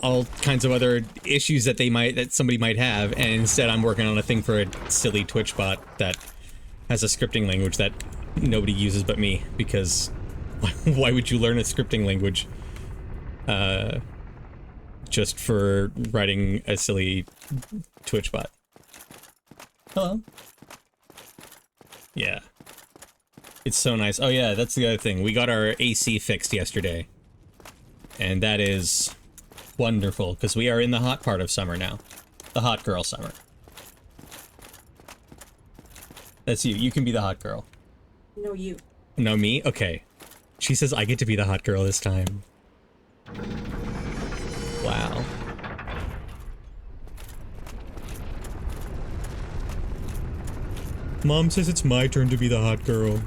all kinds of other issues that somebody might have, and instead I'm working on a thing for a silly Twitch bot that has a scripting language that nobody uses but me, because why would you learn a scripting language just for writing a silly Twitch bot? Hello. Yeah. It's so nice. Oh yeah, that's the other thing. We got our AC fixed yesterday, and that is wonderful, because we are in the hot part of summer now. The hot girl summer. That's you. You can be the hot girl. No, you. No, me? Okay. She says I get to be the hot girl this time. Wow. Mom says it's my turn to be the hot girl.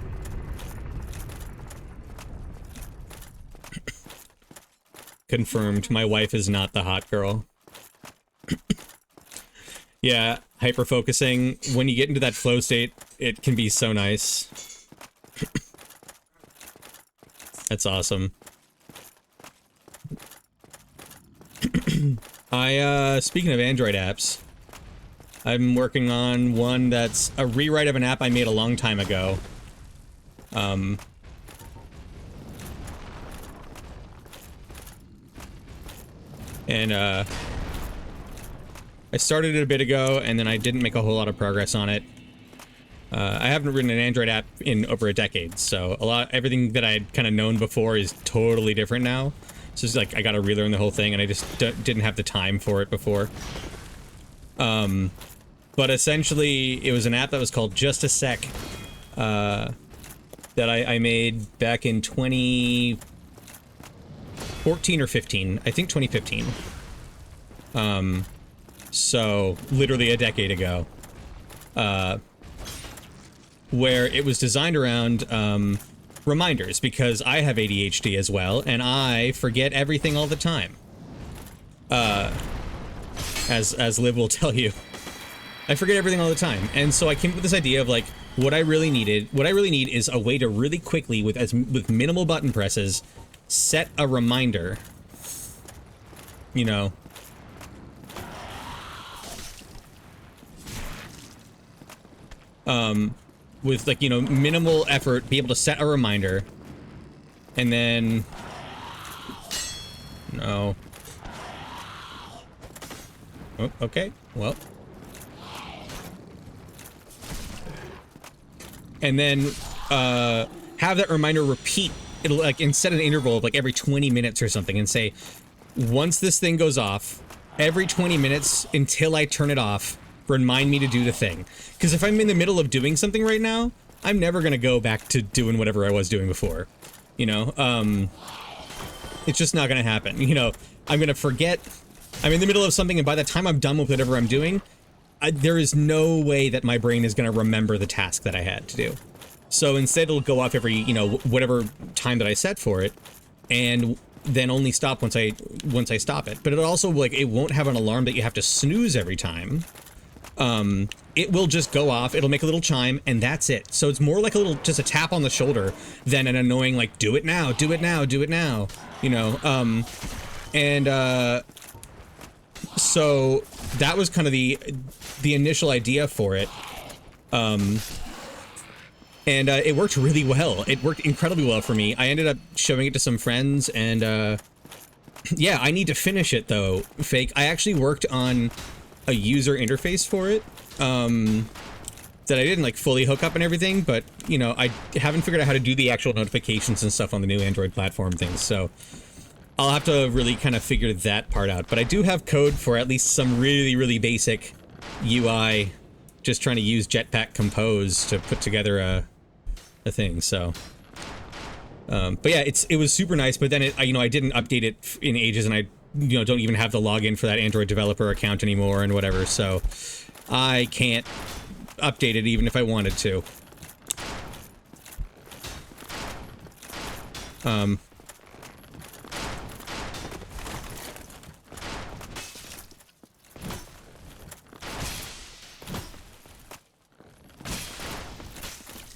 Confirmed, my wife is not the hot girl. Yeah, hyper-focusing. When you get into that flow state, it can be so nice. That's awesome. Speaking of Android apps, I'm working on one that's a rewrite of an app I made a long time ago. I started it a bit ago, and then I didn't make a whole lot of progress on it. I haven't written an Android app in over a decade, so everything that I'd kind of known before is totally different now. So it's like I got to relearn the whole thing, and I just didn't have the time for it before. But essentially, it was an app that was called Just a Sec, that I made back in 2014 or 15. I think 2015. So literally a decade ago. Where it was designed around reminders, because I have ADHD as well, and I forget everything all the time. As Liv will tell you, I forget everything all the time, and so I came up with this idea of like what I really need is a way to really quickly, with minimal button presses, set a reminder. You know. With like, you know, minimal effort, be able to set a reminder, and then, no. Oh, okay, well. And then, have that reminder repeat. It'll like, and set an interval of like every 20 minutes or something, and say, once this thing goes off, every 20 minutes until I turn it off, remind me to do the thing. Because if I'm in the middle of doing something right now, I'm never going to go back to doing whatever I was doing before. You know? It's just not going to happen. You know, I'm going to forget. I'm in the middle of something, and by the time I'm done with whatever I'm doing, there is no way that my brain is going to remember the task that I had to do. So instead, it'll go off every, you know, whatever time that I set for it, and then only stop once I stop it. But it also, like, it won't have an alarm that you have to snooze every time. It will just go off, it'll make a little chime, and that's it. So it's more like just a tap on the shoulder than an annoying, like, do it now, do it now, do it now, you know? So that was kind of the initial idea for it. It worked really well. It worked incredibly well for me. I ended up showing it to some friends, and, yeah, I need to finish it, though, Fake. I actually worked on a user interface for it, that I didn't like fully hook up and everything, but you know, I haven't figured out how to do the actual notifications and stuff on the new Android platform things, so I'll have to really kind of figure that part out. But I do have code for at least some really, really basic UI, just trying to use Jetpack Compose to put together a thing, so. But yeah, it was super nice, but then I didn't update it in ages, and I don't even have the login for that Android developer account anymore and whatever, so I can't update it even if I wanted to.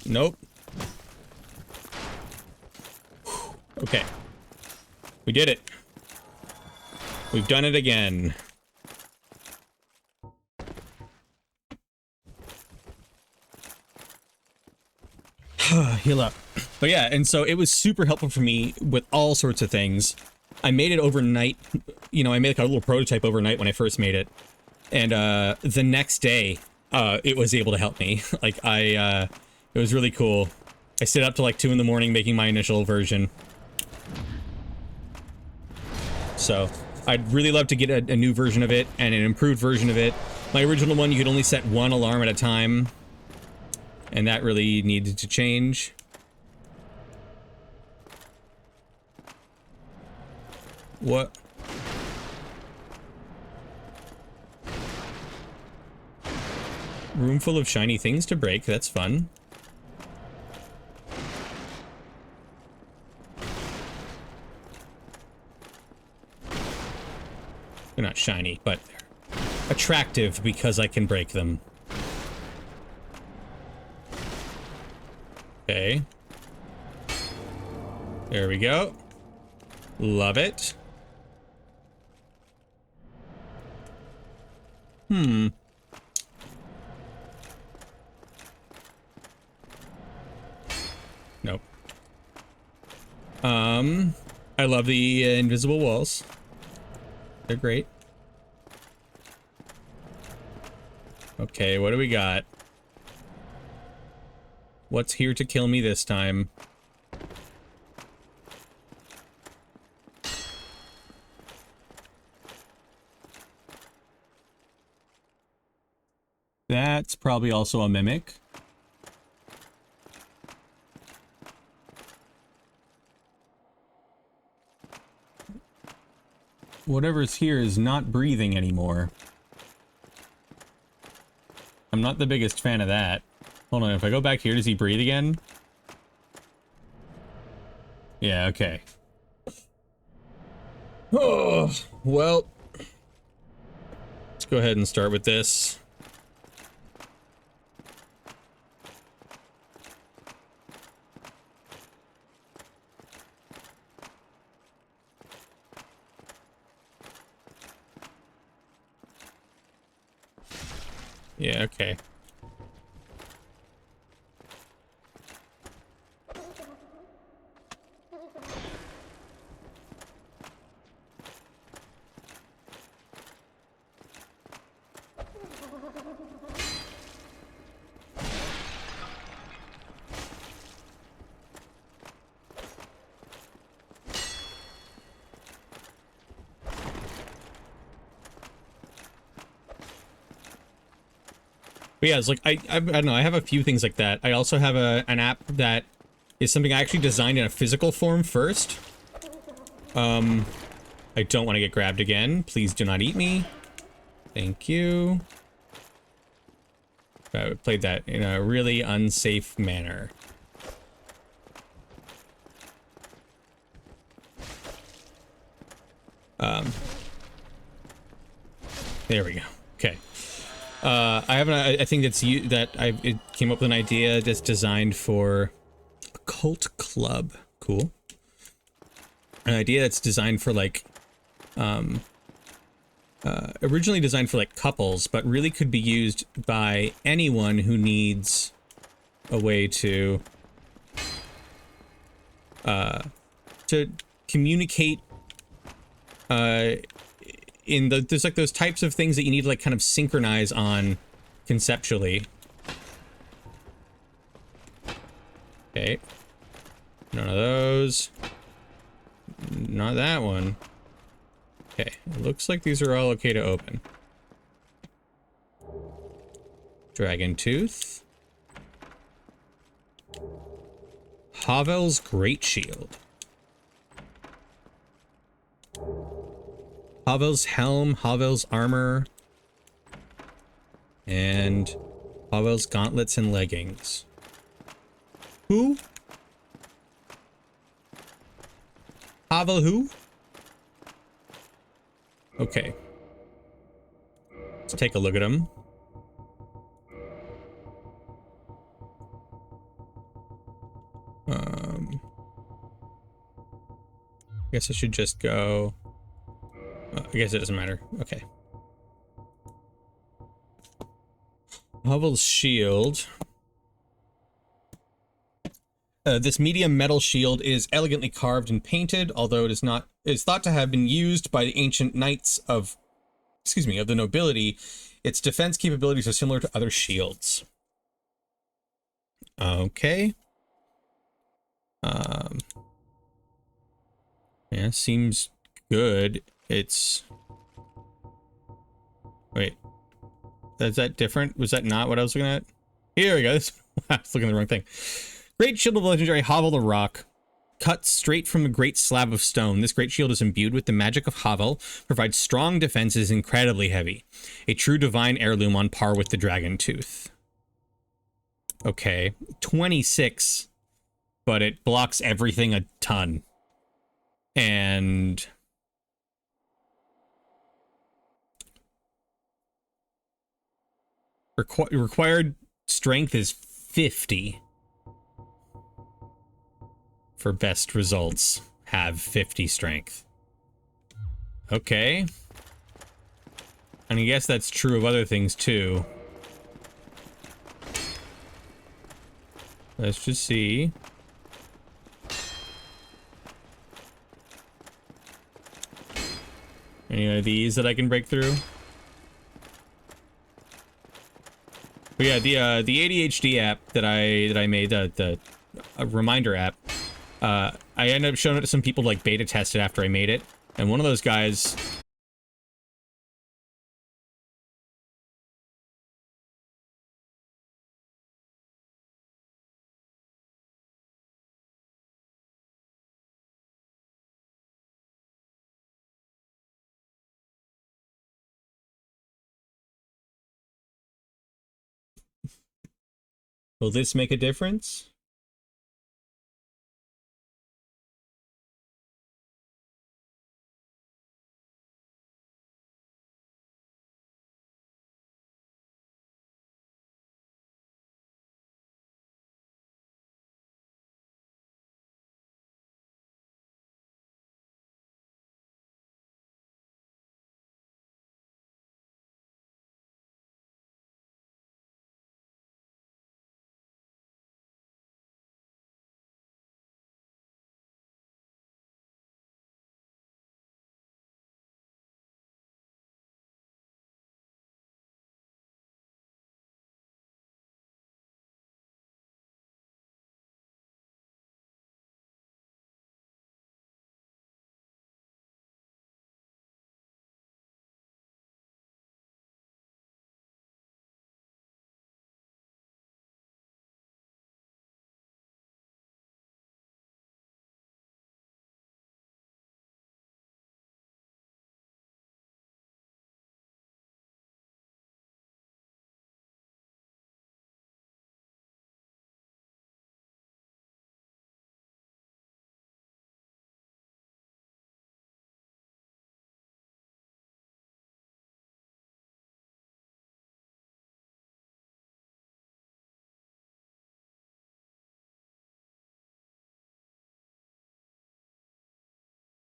Nope. Okay. We did it. We've done it again. Heal up. But yeah, and so it was super helpful for me with all sorts of things. I made it overnight. You know, I made like a little prototype overnight when I first made it. And the next day, it was able to help me. Like, it was really cool. I stayed up till like 2 in the morning making my initial version. So I'd really love to get a new version of it and an improved version of it. My original one, you could only set 1 alarm at a time, and that really needed to change. What? Room full of shiny things to break, that's fun. They're not shiny, but they're attractive because I can break them. Okay. There we go. Love it. I love the invisible walls. They're great. Okay, what do we got? What's here to kill me this time? That's probably also a mimic. Whatever's here is not breathing anymore. I'm not the biggest fan of that. Hold on, if I go back here, does he breathe again? Yeah, okay. Oh, well. Let's go ahead and start with this. Yeah, okay. But yeah, it's like, I don't know, I have a few things like that. I also have an app that is something I actually designed in a physical form first. I don't want to get grabbed again. Please do not eat me. Thank you. I played that in a really unsafe manner. There we go. Okay. I have I think it came up with an idea that's designed for a cult club. Cool. An idea that's designed for like, originally designed for like couples, but really could be used by anyone who needs a way to communicate, there's like those types of things that you need to like kind of synchronize on conceptually. Okay. None of those. Not that one. Okay. It looks like these are all okay to open. Dragon Tooth. Havel's Great Shield. Havel's Helm, Havel's Armor, and Havel's Gauntlets and Leggings. Who? Havel who? Okay. Let's take a look at him. I guess I should just go... I guess it doesn't matter. Okay. Havel's shield. This medium metal shield is elegantly carved and painted, although it is thought to have been used by the ancient knights of the nobility. Its defense capabilities are similar to other shields. Okay. Yeah, seems good. It's... Wait. Is that different? Was that not what I was looking at? Here we go. I was looking at the wrong thing. Great shield of the legendary Havel the Rock. Cut straight from a great slab of stone. This great shield is imbued with the magic of Havel, provides strong defenses, incredibly heavy. A true divine heirloom on par with the Dragon Tooth. Okay. 26, but it blocks everything a ton. And... required strength is 50. For best results, have 50 strength. Okay. And I guess that's true of other things too. Let's just see. Any of these that I can break through? But yeah, the ADHD app that I made, the reminder app, I ended up showing it to some people like beta tested after I made it, and one of those guys. Will this make a difference?